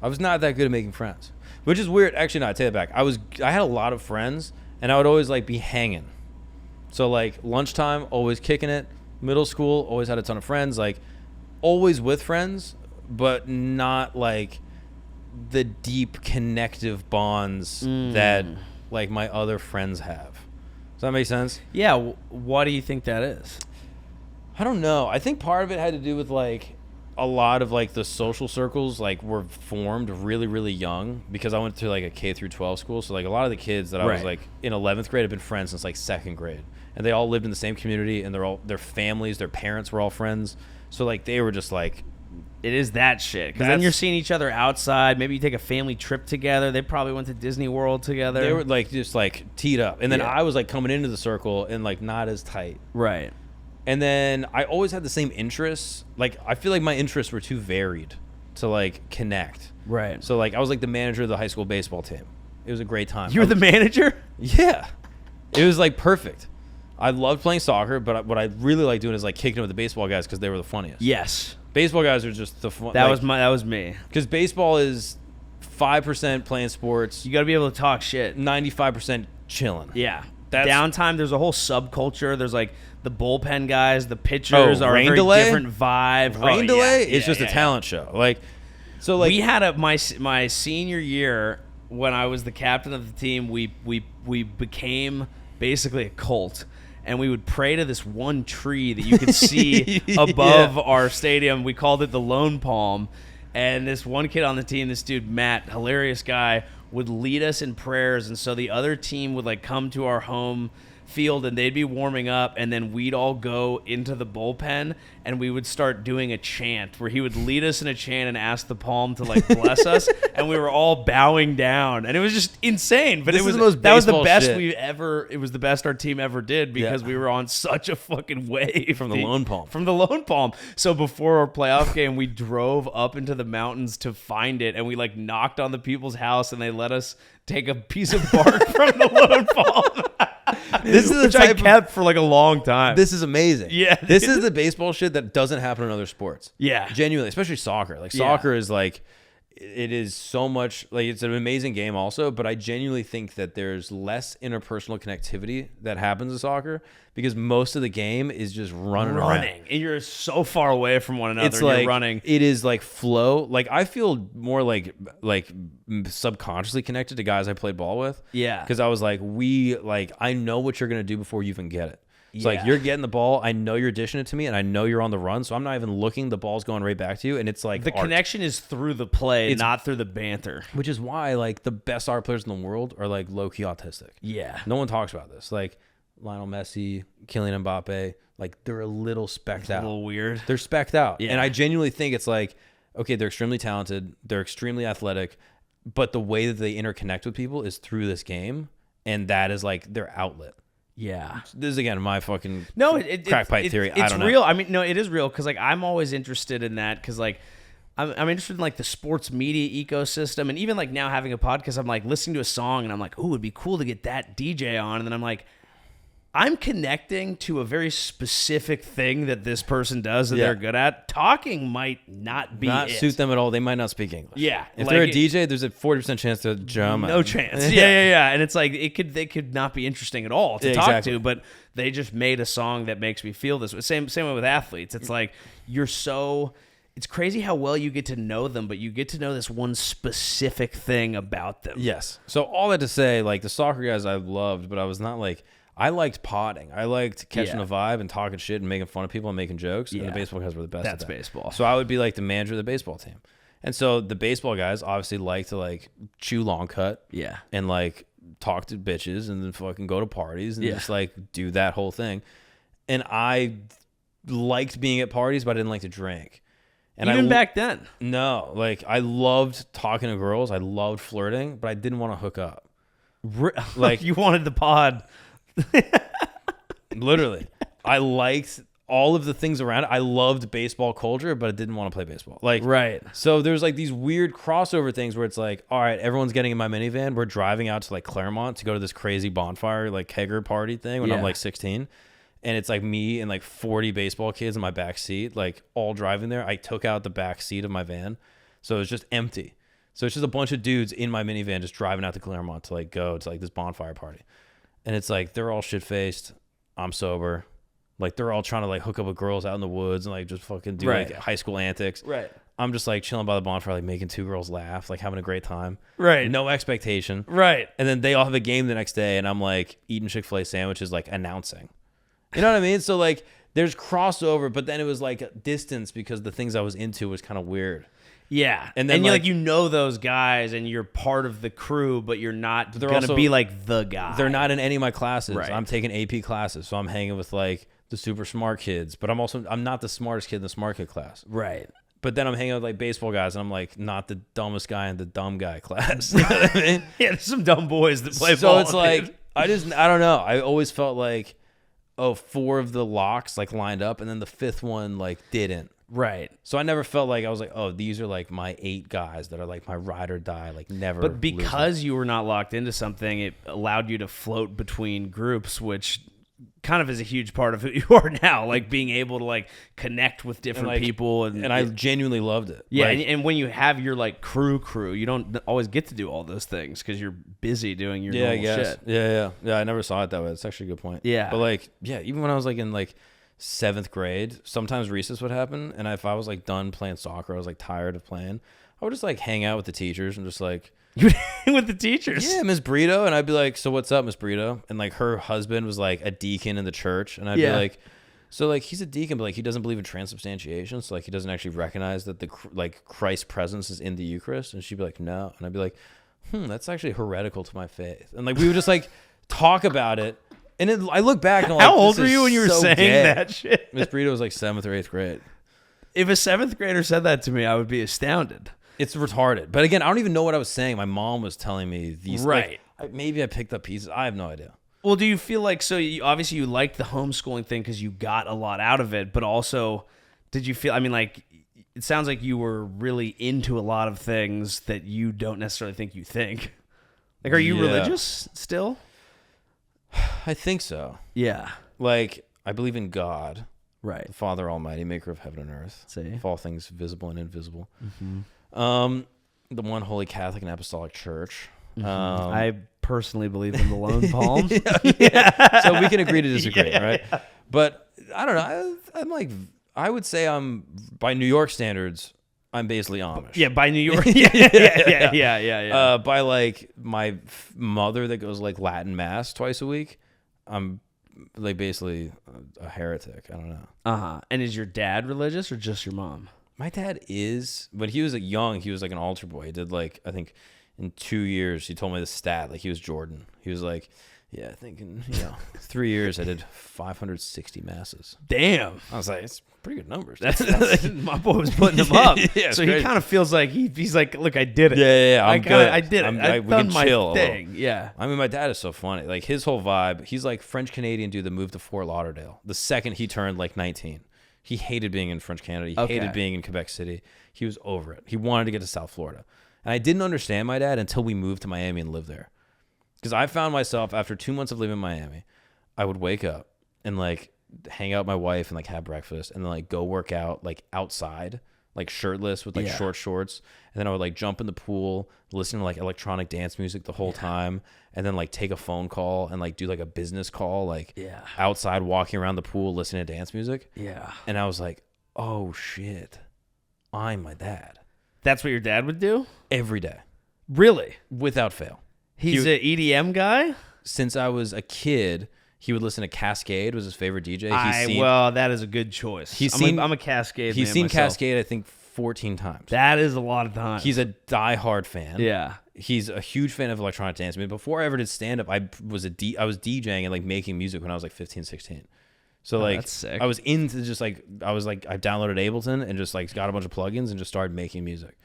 I was not that good at making friends, which is weird. Actually, no, I take it back. I had a lot of friends and I would always like be hanging. So like lunchtime, always kicking it. Middle school, always had a ton of friends, like always with friends, but not like the deep connective bonds that like my other friends have. Does that make sense? Yeah. Why do you think that is? I don't know. I think part of it had to do with like a lot of like the social circles like were formed really, really young because I went to like a K through 12 school. So like a lot of the kids that I was like in 11th grade have been friends since like 2nd grade. And they all lived in the same community and their families, their parents were all friends. So like they were just like, it is that shit. Because then you're seeing each other outside. Maybe you take a family trip together. They probably went to Disney World together. They were like just like teed up. And then I was like coming into the circle and like not as tight. Right. And then I always had the same interests. Like I feel like my interests were too varied to like connect. Right. So like I was like the manager of the high school baseball team. It was a great time. You were the manager? Yeah. It was like perfect. I loved playing soccer, but what I really like doing is like kicking it with the baseball guys because they were the funniest. Yes. Baseball guys are just the fun. That was me. Because baseball is 5% playing sports. You got to be able to talk shit. 95% chilling. Yeah. Downtime, there's a whole subculture. There's like the bullpen guys, the pitchers are a very different vibe. Rain delay is just a talent show. Like, so like we had my senior year, when I was the captain of the team, we became basically a cult. And we would pray to this one tree that you could see above our stadium. We called it the Lone Palm. And this one kid on the team, this dude, Matt, hilarious guy, would lead us in prayers. And so the other team would like come to our home field and they'd be warming up, and then we'd all go into the bullpen and we would start doing a chant where he would lead us in a chant and ask the palm to like bless us, and we were all bowing down, and it was just insane. But that was the best it was the best our team ever did, because we were on such a fucking wave from the Lone Palm. From the Lone Palm. So before our playoff game, we drove up into the mountains to find it, and we like knocked on the people's house and they let us take a piece of bark from the Lone Palm. This is the which I kept for like a long time. This is amazing. Yeah. This is the baseball shit that doesn't happen in other sports. Yeah. Genuinely, especially soccer. Like soccer is like, it is so much, like it's an amazing game also, but I genuinely think that there's less interpersonal connectivity that happens in soccer because most of the game is just running around. And you're so far away from one another. It's and like, you're running. It is like flow. Like I feel more like subconsciously connected to guys I played ball with. Yeah. Because I was like, I know what you're going to do before you even get it. It's like, you're getting the ball, I know you're dishing it to me, and I know you're on the run, so I'm not even looking. The ball's going right back to you, and it's like the connection is through the play, not through the banter. Which is why, like, the best art players in the world are, like, low-key autistic. Yeah. No one talks about this. Like, Lionel Messi, Kylian Mbappe, like, they're a little specced out. A little weird. They're specced out. Yeah. And I genuinely think it's like, okay, they're extremely talented, they're extremely athletic, but the way that they interconnect with people is through this game, and that is, like, their outlet. Yeah. This is, again, my fucking crack pipe theory. It's I don't know. real. I mean, no, it is real, because like I'm always interested in that, because like I'm interested in like the sports media ecosystem, and even like now having a podcast, I'm like listening to a song and I'm like, oh, it'd be cool to get that DJ on, and then I'm like, I'm connecting to a very specific thing that this person does that they're good at. Talking might not be suit them at all. They might not speak English. Yeah. If they're a DJ, there's a 40% chance to jump. No chance. Yeah. And it's like they could not be interesting at all to talk to, but they just made a song that makes me feel this way. Same way with athletes. It's like it's crazy how well you get to know them, but you get to know this one specific thing about them. Yes. So all that to say, like the soccer guys I loved, but I was not like, I liked potting. I liked catching a vibe and talking shit and making fun of people and making jokes. And the baseball guys were the best. That's at that. baseball. So I would be like the manager of the baseball team. And so the baseball guys obviously like to like chew long cut. Yeah. And like talk to bitches and then fucking go to parties and just like do that whole thing. And I liked being at parties, but I didn't like to drink. And even back then. No, like I loved talking to girls. I loved flirting, but I didn't want to hook up. Like you wanted the pod. Literally. I liked all of the things around it. I loved baseball culture, but I didn't want to play baseball. Like, right. So there's like these weird crossover things where it's like, all right, everyone's getting in my minivan. We're driving out to like Claremont to go to this crazy bonfire, like kegger party thing when I'm like 16. And it's like me and like 40 baseball kids in my back seat, like all driving there. I took out the back seat of my van. So it's just empty. So it's just a bunch of dudes in my minivan just driving out to Claremont to like go to like this bonfire party. And it's like, they're all shit-faced. I'm sober. Like, they're all trying to, like, hook up with girls out in the woods and, like, just fucking do, like, high school antics. Right. I'm just, like, chilling by the bonfire, like, making two girls laugh, like, having a great time. Right. No expectation. Right. And then they all have a game the next day, and I'm, like, eating Chick-fil-A sandwiches, like, announcing. You know what I mean? So, like, there's crossover, but then it was, like, distance because the things I was into was kind of weird. Yeah. And then you're like, you know those guys and you're part of the crew, but you're not going to be like the guy. They're not in any of my classes. Right. I'm taking AP classes, so I'm hanging with like the super smart kids, but I'm not the smartest kid in the smart kid class. Right. But then I'm hanging with like baseball guys and I'm like not the dumbest guy in the dumb guy class. You know what I mean? Yeah, there's some dumb boys that play ball. So it's like, I don't know. I always felt like, 4 of the locks like lined up and then the 5th one like didn't. Right. So I never felt like I was like, oh, these are like my 8 guys that are like my ride or die, like never. But because you were not locked into something, it allowed you to float between groups, which kind of is a huge part of who you are now, like being able to like connect with different people. And I genuinely loved it. Yeah. Like, and when you have your like crew, you don't always get to do all those things because you're busy doing your normal shit. Yeah. I never saw it that way. It's actually a good point. Yeah. But like, yeah, even when I was like in like 7th grade, sometimes recess would happen, and if I was like done playing soccer, I was like tired of playing, I would just like hang out with the teachers and just like with the teachers. Yeah, Miss Brito, and I'd be like, so what's up, Miss Brito? And like her husband was like a deacon in the church, and I'd be like, so like he's a deacon, but like he doesn't believe in transubstantiation, so like he doesn't actually recognize that the like Christ's presence is in the Eucharist. And she'd be like, no, and I'd be like, that's actually heretical to my faith. And like we would just like talk about it. And I look back and I'm like, how old were you when you were saying that shit? Miss Brito was like 7th or 8th grade. If a 7th grader said that to me, I would be astounded. It's retarded. But again, I don't even know what I was saying. My mom was telling me these. Right. Like, maybe I picked up pieces. I have no idea. Well, do you feel like, so obviously you liked the homeschooling thing because you got a lot out of it, but also did you feel, I mean, like, it sounds like you were really into a lot of things that you don't necessarily think you think. Like, are you religious still? I think so. Yeah. Like, I believe in God. Right. The Father Almighty, maker of heaven and earth. See? Of all things visible and invisible. Mm-hmm. The one holy Catholic and Apostolic Church. Mm-hmm. I personally believe in the lone palm. So we can agree to disagree, right? Yeah. But I don't know. I'm like, I would say I'm, by New York standards, I'm basically Amish. Yeah, by New York. Yeah. By like my mother that goes like Latin mass twice a week, I'm like basically a heretic. I don't know. And is your dad religious or just your mom? My dad is, but he was like young. He was like an altar boy. He did like, I think in 2 years, he told me the stat, like he was Jordan. He was like, yeah, I think in 3 years I did 560 masses. Damn. I was like, it's pretty good numbers. That's my boy was putting them up. Yeah, so he kind of feels like he's like, look, I did it. Yeah. I'm good. I did it. I've done my thing. Yeah. I mean, my dad is so funny. Like his whole vibe, he's like French Canadian dude that moved to Fort Lauderdale the second he turned like 19. He hated being in French Canada. He hated being in Quebec City. He was over it. He wanted to get to South Florida. And I didn't understand my dad until we moved to Miami and lived there. Because I found myself, after 2 months of living in Miami, I would wake up and like hang out with my wife and like have breakfast and then like go work out like outside, like shirtless with like short shorts. And then I would like jump in the pool, listen to like electronic dance music the whole time. And then like take a phone call and like do like a business call, like outside walking around the pool, listening to dance music. Yeah. And I was like, oh shit, I'm my dad. That's what your dad would do? Every day. Really? Without fail. He's an EDM guy? Since I was a kid, he would listen to Cascade, was his favorite DJ. Well, that is a good choice. I'm a Cascade man He's seen myself. Cascade, I think, 14 times. That is a lot of times. He's a diehard fan. Yeah. He's a huge fan of electronic dance. I mean, before I ever did stand-up, I was DJing and like making music when I was like 15, 16. So like that's sick. I was into just like, I downloaded Ableton and just like got a bunch of plugins and just started making music.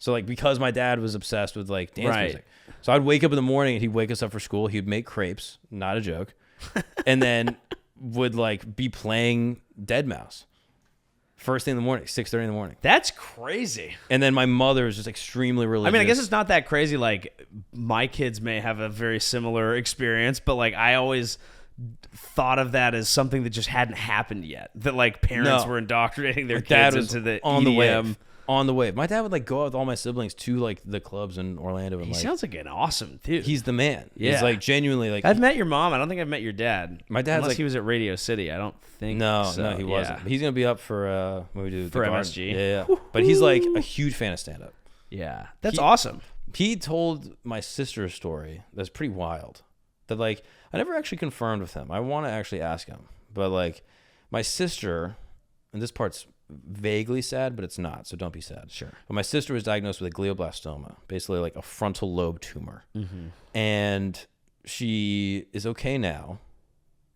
So like, because my dad was obsessed with like dance music. So I'd wake up in the morning and he'd wake us up for school. He'd make crepes, not a joke. And then would like be playing Deadmau5 first thing in the morning, 6:30 in the morning. That's crazy. And then my mother is just extremely religious. I mean, I guess it's not that crazy. Like my kids may have a very similar experience, but like I always thought of that as something that just hadn't happened yet. That like parents were indoctrinating their kids into the on EDM. The wave. On the wave. My dad would like go out with all my siblings to like the clubs in Orlando. And, he like, sounds like an awesome dude. He's the man. Yeah. He's like genuinely like. I've met your mom. I don't think I've met your dad. My dad's unless like, he was at Radio City. I don't think. No, so. he wasn't. But he's gonna be up for when we do for the MSG. Yeah. But he's like a huge fan of stand up. Yeah, that's awesome. He told my sister a story that's pretty wild. That like I never actually confirmed with him. I want to actually ask him, but like my sister, and this part's vaguely sad, but it's not, so don't be sad. Sure. But my sister was diagnosed with a glioblastoma, basically like a frontal lobe tumor. And she is okay now,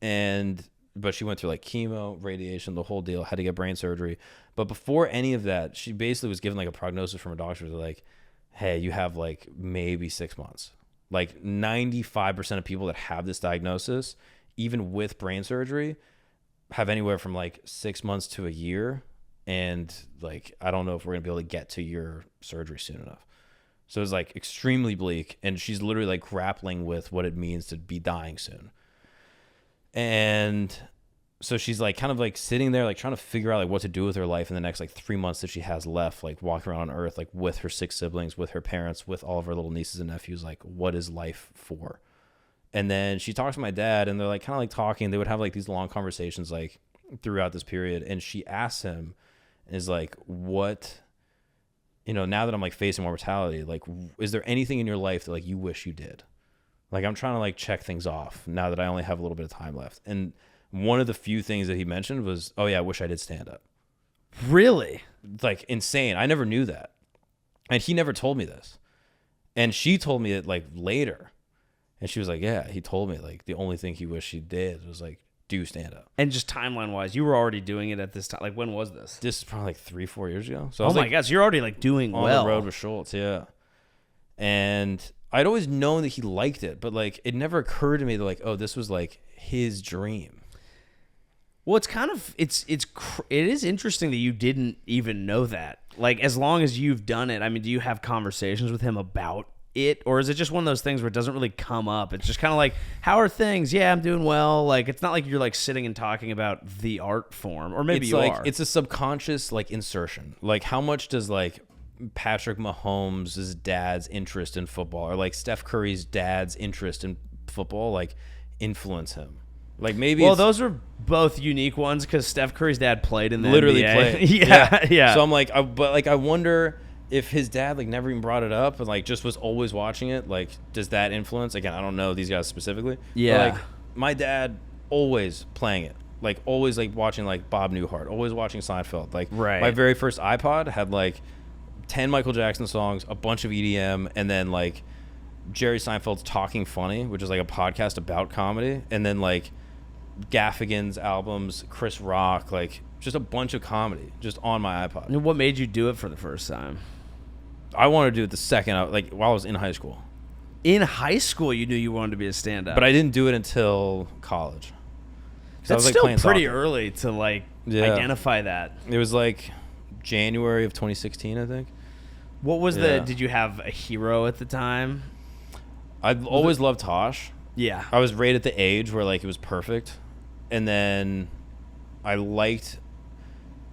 but she went through like chemo, radiation, the whole deal, had to get brain surgery. But before any of that, she basically was given like a prognosis from a doctor. They're like, hey, you have like maybe 6 months. Like 95% of people that have this diagnosis, even with brain surgery, have anywhere from like 6 months to a year. And like, I don't know if we're gonna be able to get to your surgery soon enough. So it's like extremely bleak. And she's literally like grappling with what it means to be dying soon. And so she's like kind of like sitting there, like trying to figure out like what to do with her life in the next like 3 months that she has left, like walking around on earth, like with her 6 siblings, with her parents, with all of her little nieces and nephews, like what is life for? And then she talks to my dad and they're like kind of like talking. They would have like these long conversations, like throughout this period. And she asks him, is like, what, now that I'm like facing mortality, like, is there anything in your life that like you wish you did? Like, I'm trying to like check things off now that I only have a little bit of time left. And one of the few things that he mentioned was, oh yeah, I wish I did stand up. Really? Like, insane. I never knew that. And he never told me this. And she told me it like later. And she was like, yeah, he told me like the only thing he wished he did was like do stand up. And just timeline wise, you were already doing it at this time. Like, when was this? This is probably like 3-4 years ago. So I Oh was my like, gosh, you're already like doing on well. the road with Schulz, yeah. And I'd always known that he liked it, but like it never occurred to me that like, oh, this was like his dream. Well, it's kind of it is interesting that you didn't even know that. Like, as long as you've done it, I mean, do you have conversations with him about it, or is it just one of those things where it doesn't really come up? It's just kind of like, how are things? Yeah, I'm doing well. Like, it's not like you're like sitting and talking about the art form, or maybe It's you like, are. it's a subconscious like insertion. Like, how much does like Patrick Mahomes' dad's interest in football, or like Steph Curry's dad's interest in football, like influence him? Like, maybe those were both unique ones because Steph Curry's dad played in the literally NBA. played. yeah. So I'm like, I wonder if his dad like never even brought it up and like just was always watching it. Like, does that influence? Again, I don't know these guys specifically. Yeah. But, like, my dad always playing it. Like, always like watching like Bob Newhart, always watching Seinfeld. Like, Right. my very first iPod had like 10 Michael Jackson songs, a bunch of EDM, and then like Jerry Seinfeld's Talking Funny, which is like a podcast about comedy, and then like Gaffigan's albums, Chris Rock, like just a bunch of comedy just on my iPod. And what made you do it for the first time? I wanted to do it the second, like while I was in high school. In high school, you knew you wanted to be a stand-up. But I didn't do it until college. 'Cause That's I was, like, still playing pretty soccer. early to like Yeah. identify that. It was like January of 2016, I think. What was Yeah. did you have a hero at the time? I've always loved Tosh. Yeah. I was right at the age where like it was perfect. And then I liked.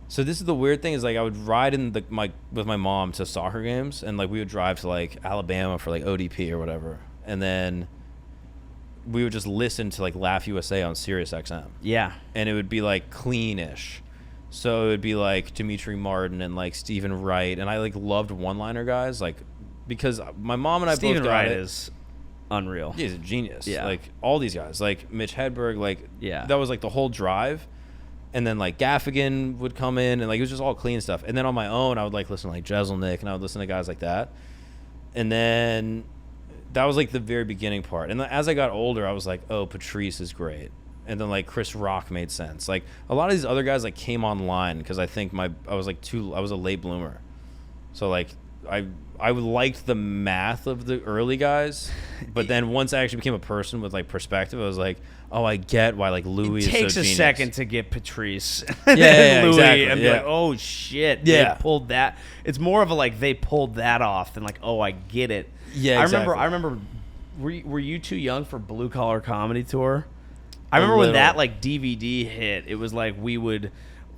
So this is the weird thing is like I would ride in with my mom to soccer games, and like we would drive to like Alabama for like ODP or whatever, and then we would just listen to like Laugh USA on Sirius XM, Yeah. and it would be like cleanish. So it would be like Dimitri Martin and like Stephen Wright, and I like loved one-liner guys like because my mom and I Stephen both got Wright it. is unreal. He's a genius. Yeah. Like all these guys, like Mitch Hedberg, like Yeah. that was like the whole drive. And then like Gaffigan would come in and like it was just all clean stuff. And then on my own, I would like listen to like Jeselnik and I would listen to guys like that. And then that was like the very beginning part. And then as I got older, I was like, oh, Patrice is great. And then like Chris Rock made sense. Like a lot of these other guys like came online because I think I was a late bloomer. So like I liked the math of the early guys, but then once I actually became a person with like perspective, I was like, oh, I get why like Louis It takes is so a genius. second to get Patrice Yeah, Louis exactly, and be yeah. like, oh shit, Yeah. they pulled that. It's more of a like they pulled that off than like, oh, I get it. Yeah, I remember. Were you too young for Blue Collar Comedy Tour? I remember when that like DVD hit. It was like we would.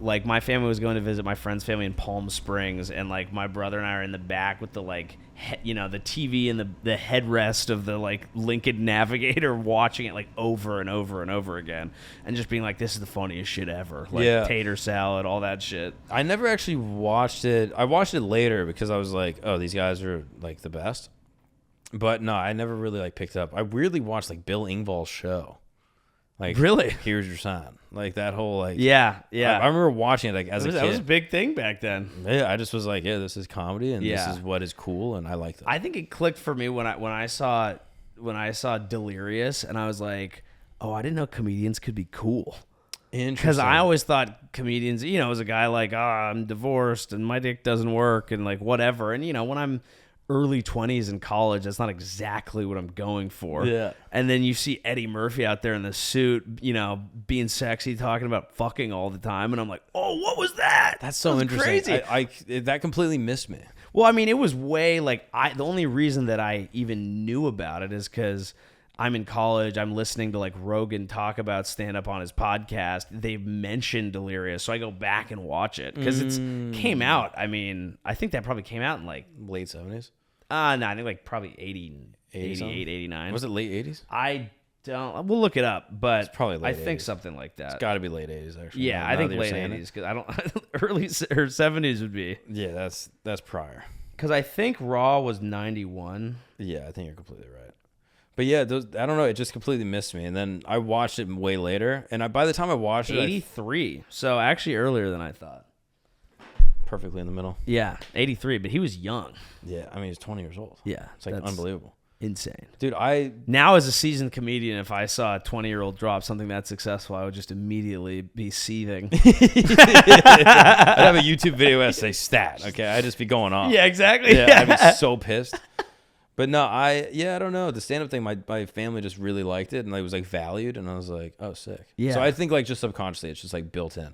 Like, my family was going to visit my friend's family in Palm Springs, and, like, my brother and I are in the back with the, like, the TV and the headrest of the, like, Lincoln Navigator watching it, like, over and over and over again, and just being like, this is the funniest shit ever. Like, Yeah. tater salad, all that shit. I never actually watched it. I watched it later because I was like, oh, these guys are, like, the best. But, no, I never really, like, picked up. I weirdly watched, like, Bill Engvall's show. Like, Really? Here's Your Sign. Like, that whole, like... Yeah. I remember watching it, like, as a kid. That was a big thing back then. Yeah, I just was like, yeah, this is comedy, and Yeah. this is what is cool, and I like that. I think it clicked for me when I saw Delirious, and I was like, oh, I didn't know comedians could be cool. Because I always thought comedians, was a guy like, I'm divorced and my dick doesn't work and like whatever. And, when I'm early 20s in college, that's not exactly what I'm going for. Yeah. And then you see Eddie Murphy out there in the suit, being sexy, talking about fucking all the time. And I'm like, oh, what was that? That's so That was interesting. crazy. That completely missed me. Well, I mean, it was way like the only reason that I even knew about it is because I'm in college. I'm listening to like Rogan talk about stand up on his podcast. They've mentioned Delirious, so I go back and watch it because it's came out. I mean, I think that probably came out in like Late 70s? no, I think like probably 88, something? 89. Was it late 80s? I We'll look it up, but It's probably late I think 80s. something like that. It's got to be late 80s, actually. Yeah, Now I think that you're late saying it. 80s because I don't early or 70s would be Yeah, that's prior. because I think Raw was 91. Yeah, I think you're completely right. But yeah, I don't know. It just completely missed me. And then I watched it way later. And by the time I watched it, 83. So actually earlier than I thought. perfectly in the middle. Yeah, 83. But he was young. Yeah, I mean, he's 20 years old. Yeah, It's like that's unbelievable. insane. Dude, Now, as a seasoned comedian, if I saw a 20-year-old drop something that successful, I would just immediately be seething. I'd have a YouTube video that say stat. Okay, I'd just be going off. Yeah, exactly. Yeah, I'd be so pissed. But no, I don't know. The stand-up thing, my family just really liked it, and it was like valued, and I was like, oh, sick. Yeah. So I think like just subconsciously, it's just like built in.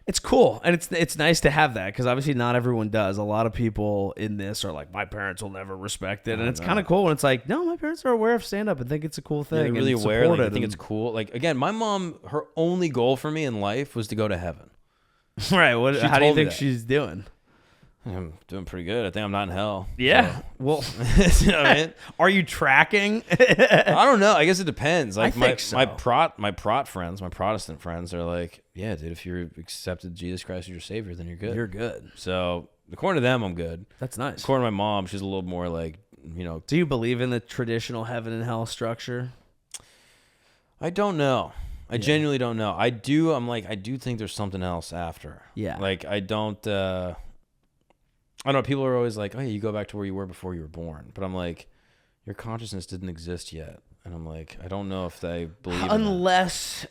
It's cool, and it's nice to have that because obviously not everyone does. A lot of people in this are like, my parents will never respect it, and it's kind of cool when it's like, no, my parents are aware of stand-up and think it's a cool thing. They're really and aware. support Like, it I think it's cool. Like again, my mom, her only goal for me in life was to go to heaven. right. How do you told me think that. she's doing? I'm doing pretty good. I think I'm not in hell. Yeah. So. Well, You know what I mean? are you tracking? I don't know. I guess it depends. Like think so. my Protestant friends are like, yeah, dude, if you accepted Jesus Christ as your savior, then you're good. You're good. So according to them, I'm good. That's nice. According to my mom, she's a little more like, you know. Do you believe in the traditional heaven and hell structure? I don't know. I genuinely don't know. I do. I do think there's something else after. Yeah. Like I don't know. People are always like, oh, yeah, you go back to where you were before you were born. But I'm like, your consciousness didn't exist yet. And I'm like, I don't know if they believe unless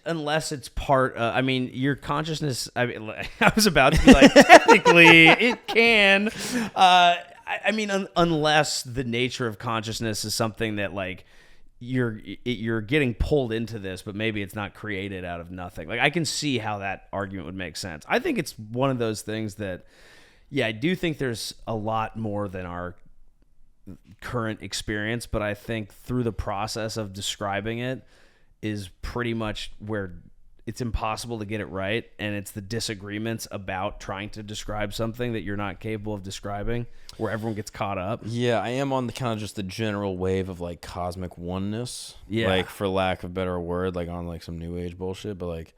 it's part. I mean, your consciousness. I mean, I was about to be like, technically, it can. I mean, unless the nature of consciousness is something that like you're getting pulled into this, but maybe it's not created out of nothing. Like I can see how that argument would make sense. I think it's one of those things that, yeah, I do think there's a lot more than our current experience, but I think through the process of describing it is pretty much where it's impossible to get it right, and it's the disagreements about trying to describe something that you're not capable of describing where everyone gets caught up. Yeah, I am on the kind of just the general wave of like cosmic oneness. Yeah. Like for lack of a better word, like on like some new age bullshit. But like,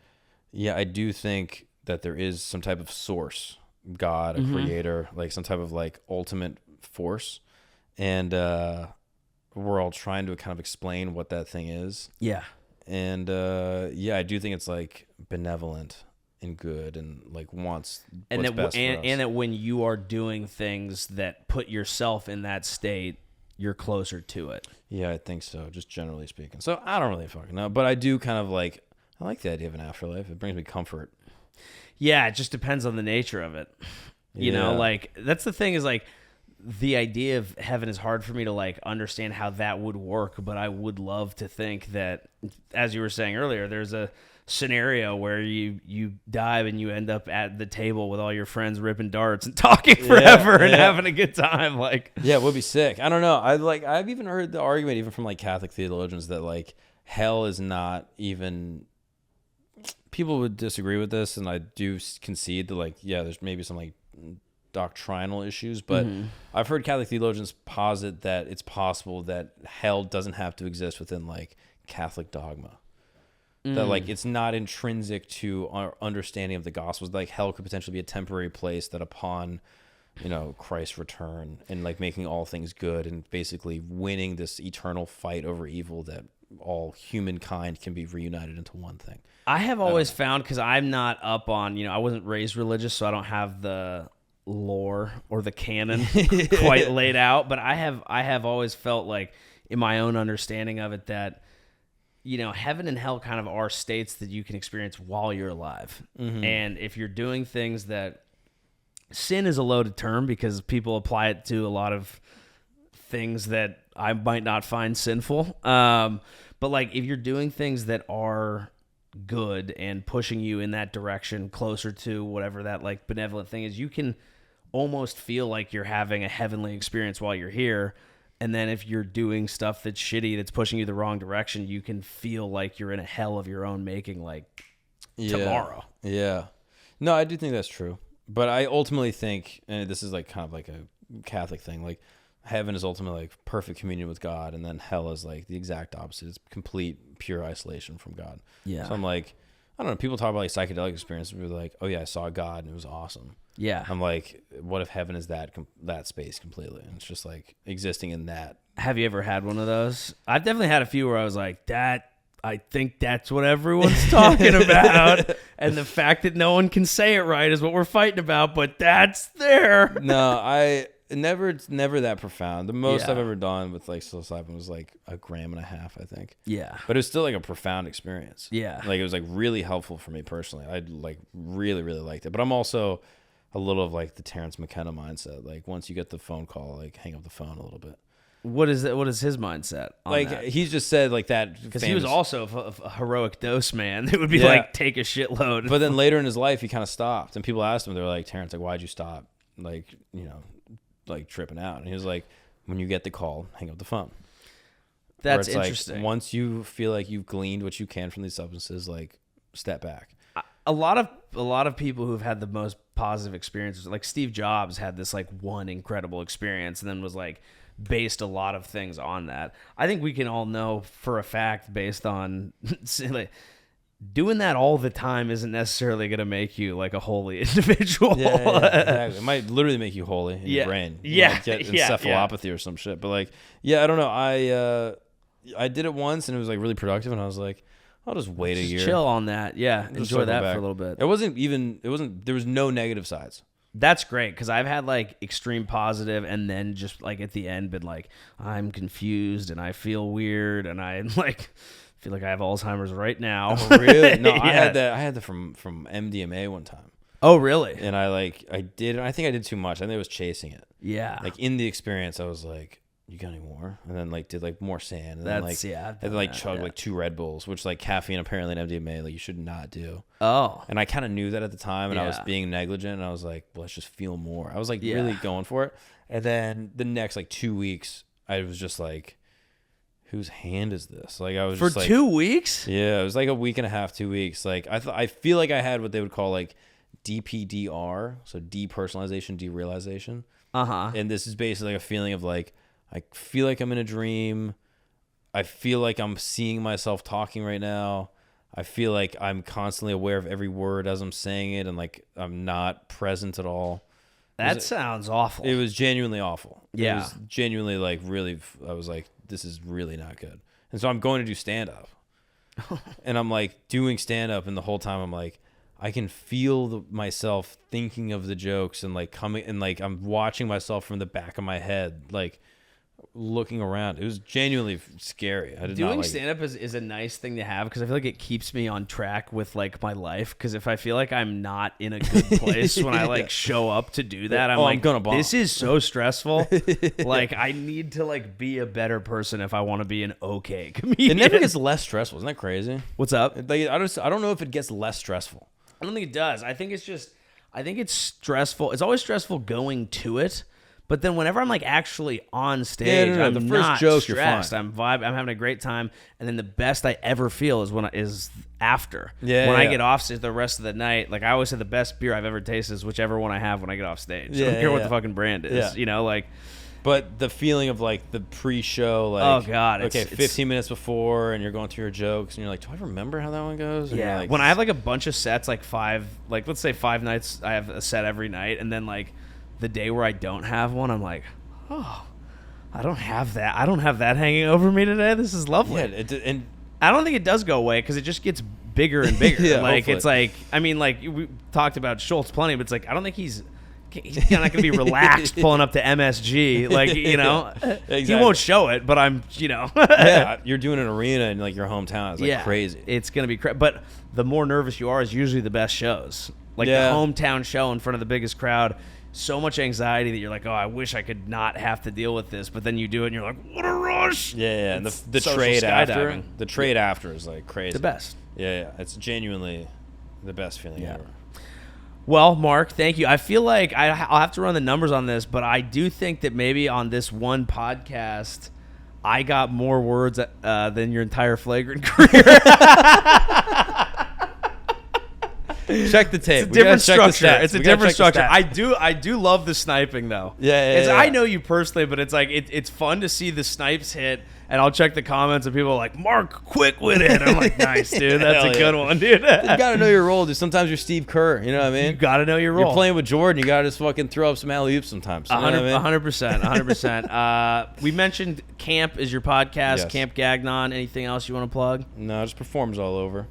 yeah, I do think that there is some type of source, God, a creator, like some type of like ultimate force. And we're all trying to kind of explain what that thing is. Yeah. And yeah, I do think it's like benevolent and good and like wants what's best for us. And that when you are doing things that put yourself in that state, you're closer to it. Yeah, I think so, just generally speaking. So I don't really fucking know, but I do kind of like, I like the idea of an afterlife. It brings me comfort. Yeah, it just depends on the nature of it. You know, Yeah. like that's the thing is like the idea of heaven is hard for me to like understand how that would work, but I would love to think that, as you were saying earlier, there's a scenario where you dive and you end up at the table with all your friends ripping darts and talking forever and having a good time. Like, yeah, it would be sick. I don't know. I've even heard the argument even from like Catholic theologians that like hell is not even. People would disagree with this, and I do concede that like, yeah, there's maybe some like doctrinal issues, but I've heard Catholic theologians posit that it's possible that hell doesn't have to exist within like Catholic dogma. That like it's not intrinsic to our understanding of the Gospels. Like hell could potentially be a temporary place that upon, you know, Christ's return and like making all things good and basically winning this eternal fight over evil, that all humankind can be reunited into one thing. I have always found, because I'm not up on, you know, I wasn't raised religious, so I don't have the lore or the canon quite laid out, but I have always felt like in my own understanding of it that, you know, heaven and hell kind of are states that you can experience while you're alive. And if you're doing things that, sin is a loaded term because people apply it to a lot of things that I might not find sinful. But like if you're doing things that are good and pushing you in that direction closer to whatever that like benevolent thing is, you can almost feel like you're having a heavenly experience while you're here. And then if you're doing stuff that's shitty, that's pushing you the wrong direction, you can feel like you're in a hell of your own making, like tomorrow. Yeah. No, I do think that's true. But I ultimately think, and this is like kind of like a Catholic thing, like heaven is ultimately like perfect communion with God, and then hell is like the exact opposite. It's complete pure isolation from God. Yeah. So I'm like, I don't know. People talk about like psychedelic experiences. We're like, oh yeah, I saw God and it was awesome. Yeah. I'm like, what if heaven is that space completely? And it's just like existing in that. Have you ever had one of those? I've definitely had a few where I was like, I think that's what everyone's talking about. And the fact that no one can say it right is what we're fighting about, but that's there. No, it's never that profound. The most Yeah. I've ever done with like psilocybin was like 1.5 grams, I think. Yeah. But it was still like a profound experience. Yeah. Like it was like really helpful for me personally. I like really, really liked it. But I'm also a little of like the Terrence McKenna mindset. Like once you get the phone call, like hang up the phone a little bit. What is his mindset on Like that? he's just said like that Because he was also a heroic dose man. It would be like, take a shitload. But then later in his life, he kind of stopped. And people asked him, they were like, Terrence, like, why'd you stop? Like, you know, like tripping out. And he was like, when you get the call, hang up the phone. That's it's interesting. Like, once you feel like you've gleaned what you can from these substances, like step back. A lot of people who've had the most positive experiences, like Steve Jobs had this like one incredible experience and then was like based a lot of things on that. I think we can all know for a fact based on like, doing that all the time isn't necessarily going to make you like a holy individual. Yeah, exactly. It might literally make you holy in your brain. You might get encephalopathy or some shit. But like, I don't know. I did it once and it was like really productive and I was like, I'll just wait a year. Chill on that. Yeah. Enjoy that for a little bit. There was no negative sides. That's great because I've had like extreme positive and then just like at the end been like, I'm confused and I feel weird and I like feel like I have Alzheimer's right now. Oh, really? No, I had that from MDMA one time. Oh, really? And I think I did too much. I think I was chasing it. Yeah. Like in the experience, I was like, you got any more? And then like did like more sand. And then chugged like 2 Red Bulls, which like caffeine apparently in MDMA like you should not do. Oh. And I kind of knew that at the time, and I was being negligent. And I was like, well, let's just feel more. I was like really going for it. And then the next like 2 weeks, I was just like, whose hand is this? Like I was for just, like, 2 weeks. Yeah, it was like a week and a half, 2 weeks. Like I feel like I had what they would call like DPDR, so depersonalization, derealization. And this is basically like a feeling of like, I feel like I'm in a dream. I feel like I'm seeing myself talking right now. I feel like I'm constantly aware of every word as I'm saying it, and like I'm not present at all. That sounds awful. It was genuinely awful. Yeah. It was genuinely like really, I was like, this is really not good. And so I'm going to do stand-up. And I'm like doing stand-up, and the whole time I'm like, I can feel myself thinking of the jokes and like coming, and like I'm watching myself from the back of my head, like looking around. It was genuinely scary. I did Doing not like stand-up is a nice thing to have because I feel like it keeps me on track with like my life, because if I feel like I'm not in a good place when I like show up to do that, I'm gonna bomb. This is so stressful. Like I need to like be a better person if I want to be an okay comedian. It never gets less stressful. Isn't that crazy? What's up? Like, I don't know if it gets less stressful. I don't think it does. I think it's stressful. It's always stressful going to it. But then whenever I'm like actually on stage, I'm the first not joke, you're stressed. fine. I'm having a great time, and then the best I ever feel is after. Yeah, when I yeah. get off stage the rest of the night, like I always say, the best beer I've ever tasted is whichever one I have when I get off stage. I don't care what the fucking brand is. Yeah. You know, like. But the feeling of like the pre-show, like, Oh, God, okay, it's 15 minutes before, and you're going through your jokes, and you're like, do I remember how that one goes? And Yeah. you're like, When I have like a bunch of sets, like let's say 5 nights, I have a set every night, and then like the day where I don't have one, I'm like, oh, I don't have that. I don't have that hanging over me today. This is lovely. yeah, and I don't think it does go away because it just gets bigger and bigger. Yeah, like hopefully. it's like, I mean, like we talked about Schulz plenty, but it's like I don't think he's not going to be relaxed pulling up to MSG. Like, you know, Exactly. he won't show it, but I'm, you know. yeah, you're doing an arena in like your hometown. It's like crazy. It's going to be crazy. But the more nervous you are is usually the best shows. Like the hometown show in front of the biggest crowd. So much anxiety that you're like, oh, I wish I could not have to deal with this. But then you do it and you're like, what a rush. Yeah, and the social trade after, skydiving. the trade after is like crazy. The best. Yeah, it's genuinely the best feeling ever. Well, Mark, thank you. I feel like I'll have to run the numbers on this, but I do think that maybe on this one podcast, I got more words than your entire Flagrant career. Check the tape. It's a different check the structure. stats. It's a We gotta different check the structure. stats. I do love the sniping though. Yeah. I know you personally, but it's like it's fun to see the snipes hit, and I'll check the comments and people are like, "Mark, quick with it." I'm like, "Nice, dude. That's a good one, dude." You gotta know your role, dude. Sometimes you're Steve Kerr. You know what I mean? You gotta know your role. You're playing with Jordan. You gotta just fucking throw up some alley oops sometimes. You know what I mean? 100%. We mentioned Camp is your podcast, Yes. Camp Gagnon. Anything else you want to plug? No, just performs all over.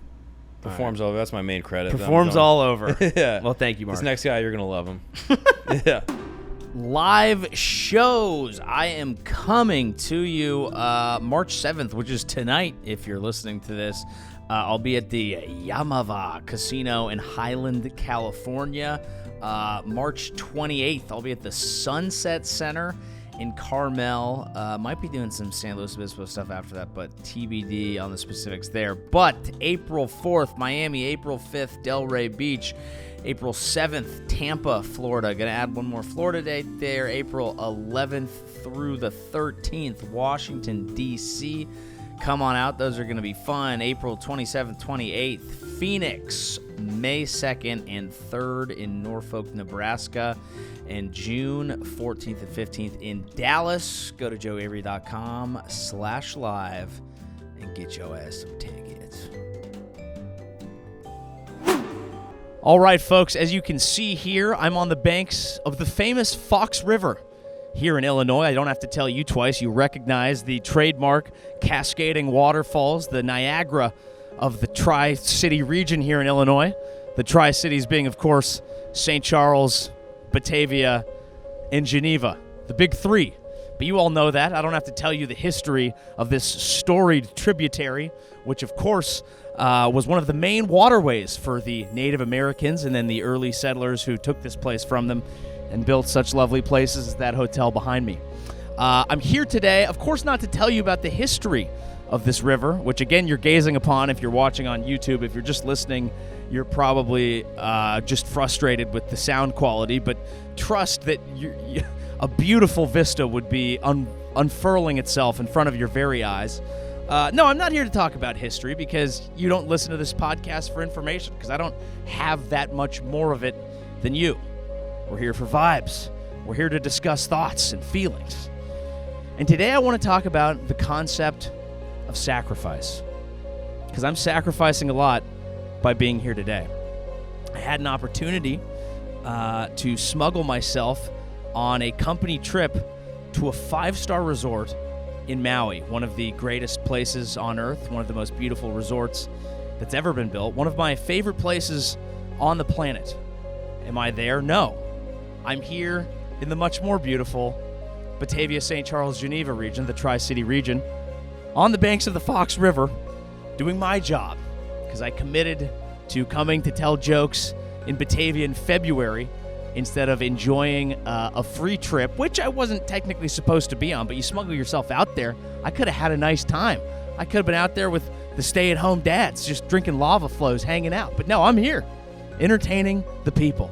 Performs all over. That's my main credit. Performs all over. Yeah. Well, thank you, Mark. This next guy, you're gonna love him. Yeah. Live shows. I am coming to you March 7th, which is tonight if you're listening to this. I'll be at the Yamava Casino in Highland, California. March 28th, I'll be at the Sunset Center in Carmel. Might be doing some San Luis Obispo stuff after that, but TBD on the specifics there. But April 4th, Miami. April 5th, Delray Beach. April 7th, Tampa, Florida. Going to add one more Florida date there. April 11th through the 13th, Washington, D.C. Come on out. Those are going to be fun. April 27th, 28th, Phoenix. May 2nd and 3rd in Norfolk, Nebraska. And June 14th and 15th in Dallas. Go to joeavery.com/live and get your ass some tickets. All right, folks, as you can see here, I'm on the banks of the famous Fox River here in Illinois. I don't have to tell you twice. You recognize the trademark cascading waterfalls, the Niagara of the Tri-City region here in Illinois. The Tri-Cities being, of course, St. Charles, Batavia, and Geneva, the big three. But you all know that. I don't have to tell you the history of this storied tributary, which, of course, was one of the main waterways for the Native Americans and then the early settlers who took this place from them and built such lovely places as that hotel behind me. I'm here today, of course, not to tell you about the history of this river, which, again, you're gazing upon if you're watching on YouTube. If you're just listening, you're probably just frustrated with the sound quality, but trust that a beautiful vista would be unfurling itself in front of your very eyes. No, I'm not here to talk about history because you don't listen to this podcast for information, because I don't have that much more of it than you. We're here for vibes. We're here to discuss thoughts and feelings. And today I want to talk about the concept of sacrifice, because I'm sacrificing a lot by being here today. I had an opportunity to smuggle myself on a company trip to a 5-star resort in Maui, one of the greatest places on earth, one of the most beautiful resorts that's ever been built, one of my favorite places on the planet. Am I there? No. I'm here in the much more beautiful Batavia, St. Charles, Geneva region, the Tri-City region, on the banks of the Fox River, doing my job, because I committed to coming to tell jokes in Batavia in February instead of enjoying a free trip, which I wasn't technically supposed to be on, but you smuggle yourself out there. I could have had a nice time. I could have been out there with the stay-at-home dads, just drinking lava flows, hanging out. But no, I'm here, entertaining the people,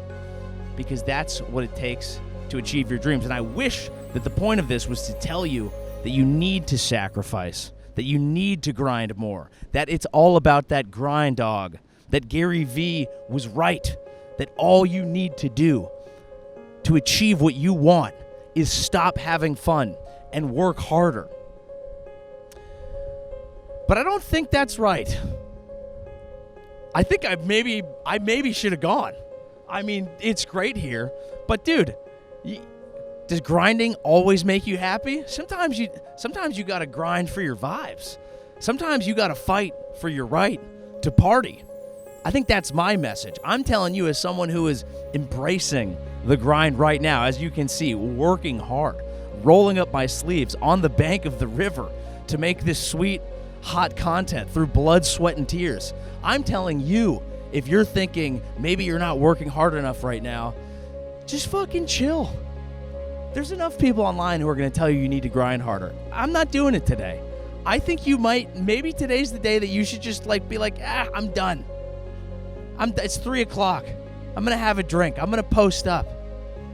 because that's what it takes to achieve your dreams. And I wish that the point of this was to tell you that you need to sacrifice, that you need to grind more, that it's all about that grind, dog, that Gary Vee was right, that all you need to do to achieve what you want is stop having fun and work harder. But I don't think that's right. I think I maybe should have gone. I mean, it's great here, but dude, does grinding always make you happy? Sometimes you got to grind for your vibes. Sometimes you got to fight for your right to party. I think that's my message. I'm telling you as someone who is embracing the grind right now, as you can see, working hard, rolling up my sleeves on the bank of the river to make this sweet, hot content through blood, sweat, and tears. I'm telling you, if you're thinking maybe you're not working hard enough right now, just fucking chill. There's enough people online who are going to tell you need to grind harder. I'm not doing it today. I think maybe today's the day that you should just be like, I'm done. It's 3 o'clock. I'm going to have a drink. I'm going to post up.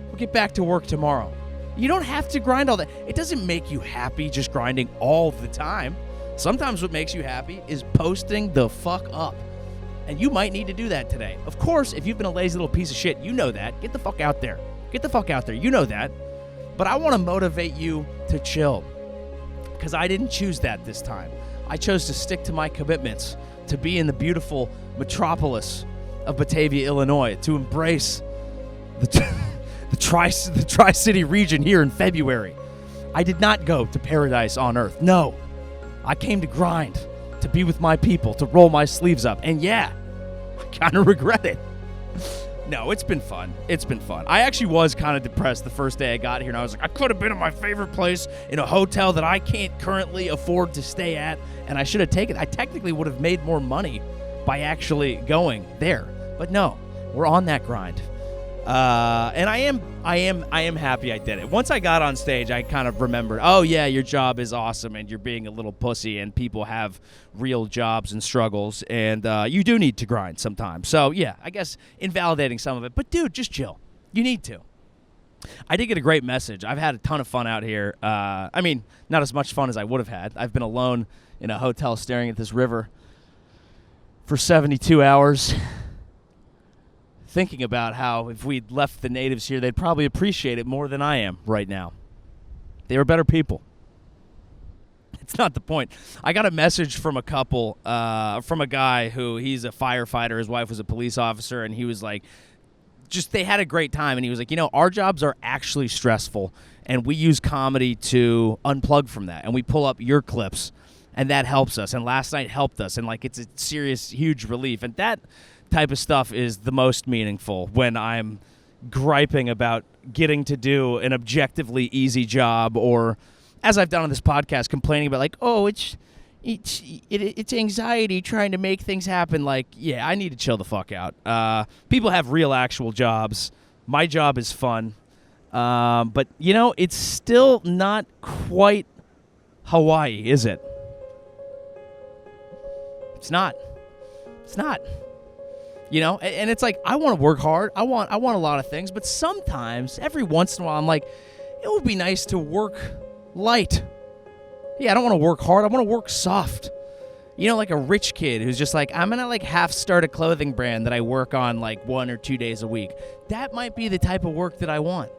We'll get back to work tomorrow. You don't have to grind all that. It doesn't make you happy just grinding all the time. Sometimes what makes you happy is posting the fuck up. And you might need to do that today. Of course, if you've been a lazy little piece of shit, you know that. Get the fuck out there. Get the fuck out there. You know that. But I want to motivate you to chill. Because I didn't choose that this time. I chose to stick to my commitments, to be in the beautiful metropolis of Batavia, Illinois, to embrace the Tri-City region here in February. I did not go to paradise on earth. No. I came to grind, to be with my people, to roll my sleeves up. And yeah, I kind of regret it. No, it's been fun. It's been fun. I actually was kind of depressed the first day I got here, and I was like, I could have been in my favorite place in a hotel that I can't currently afford to stay at, and I should have taken it. I technically would have made more money by actually going there. But no, we're on that grind. And I am happy I did it. Once I got on stage, I kind of remembered, oh yeah, your job is awesome and you're being a little pussy and people have real jobs and struggles and you do need to grind sometimes. So yeah, I guess invalidating some of it. But dude, just chill. You need to. I did get a great message. I've had a ton of fun out here. I mean, not as much fun as I would have had. I've been alone in a hotel staring at this river for 72 hours. Thinking about how if we'd left the natives here, they'd probably appreciate it more than I am right now. They were better people. It's not the point. I got a message from a couple, from a guy who, he's a firefighter. His wife was a police officer, and he was like, they had a great time. And he was like, our jobs are actually stressful, and we use comedy to unplug from that. And we pull up your clips, and that helps us. And last night helped us. And, it's a serious, huge relief. And that type of stuff is the most meaningful when I'm griping about getting to do an objectively easy job, or as I've done on this podcast, complaining about it's anxiety trying to make things happen. Yeah, I need to chill the fuck out. People have real actual jobs. My job is fun. But it's still not quite Hawaii, is it? It's not. And it's like, I want to work hard. I want a lot of things, but sometimes, every once in a while, I'm like, it would be nice to work light. Yeah, I don't want to work hard. I want to work soft. Like a rich kid who's just like, I'm going to half start a clothing brand that I work on 1 or 2 days a week. That might be the type of work that I want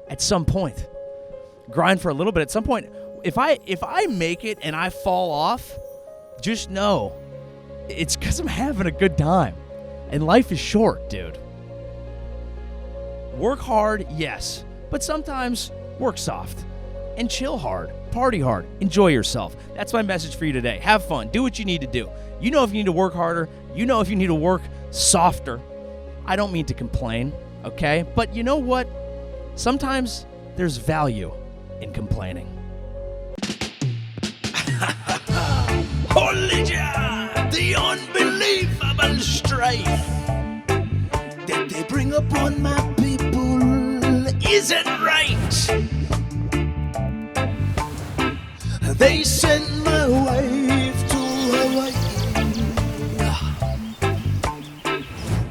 at some point. Grind for a little bit at some point. If I make it and I fall off, just know it's because I'm having a good time. And life is short, dude. Work hard, yes. But sometimes work soft. And chill hard. Party hard. Enjoy yourself. That's my message for you today. Have fun. Do what you need to do. If you need to work harder. If you need to work softer. I don't mean to complain, okay? But you know what? Sometimes there's value in complaining. Holy Jah, the unbelievable strife that they bring upon my people isn't right. They sent my wife to Hawaii.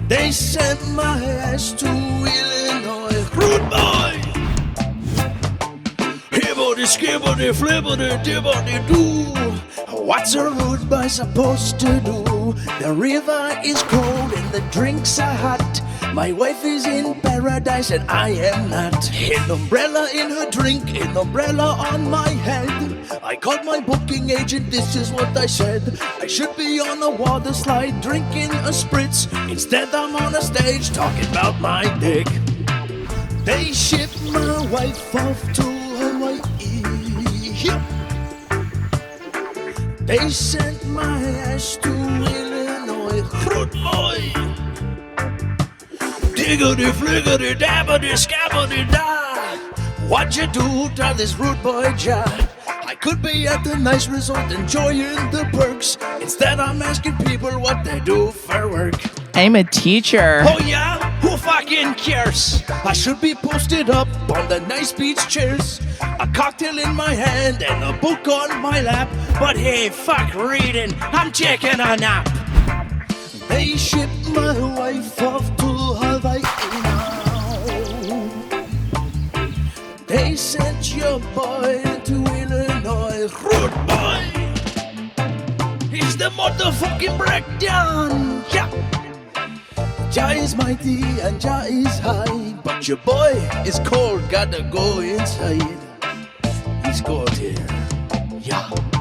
They sent my ass to Illinois. Rude boy! Hibbity, skibbity, flippity, dibbity, doo. What's a rude boy supposed to do? The river is cold and the drinks are hot. My wife is in paradise and I am not. An umbrella in her drink, an umbrella on my head. I called my booking agent, this is what I said. I should be on a water slide drinking a spritz. Instead I'm on a stage talking about my dick. They shipped my wife off to Hawaii. They sent my ass to Illinois. Rude boy! Diggity, fliggity, dabbity, scabbity, da. What you do to this rude boy job? I could be at the nice resort enjoying the perks. Instead I'm asking people what they do for work. I'm a teacher. Oh yeah? Who fucking cares? I should be posted up on the nice beach chairs. A cocktail in my hand and a book on my lap. But hey, fuck reading, I'm taking a nap. They shipped my wife off to Hawaii now. They sent your boy to Illinois. Rude boy! He is the motherfucking breakdown. Yeah. Jah is mighty and Jah is high, but your boy is cold, gotta go inside. He's cold here. Yeah.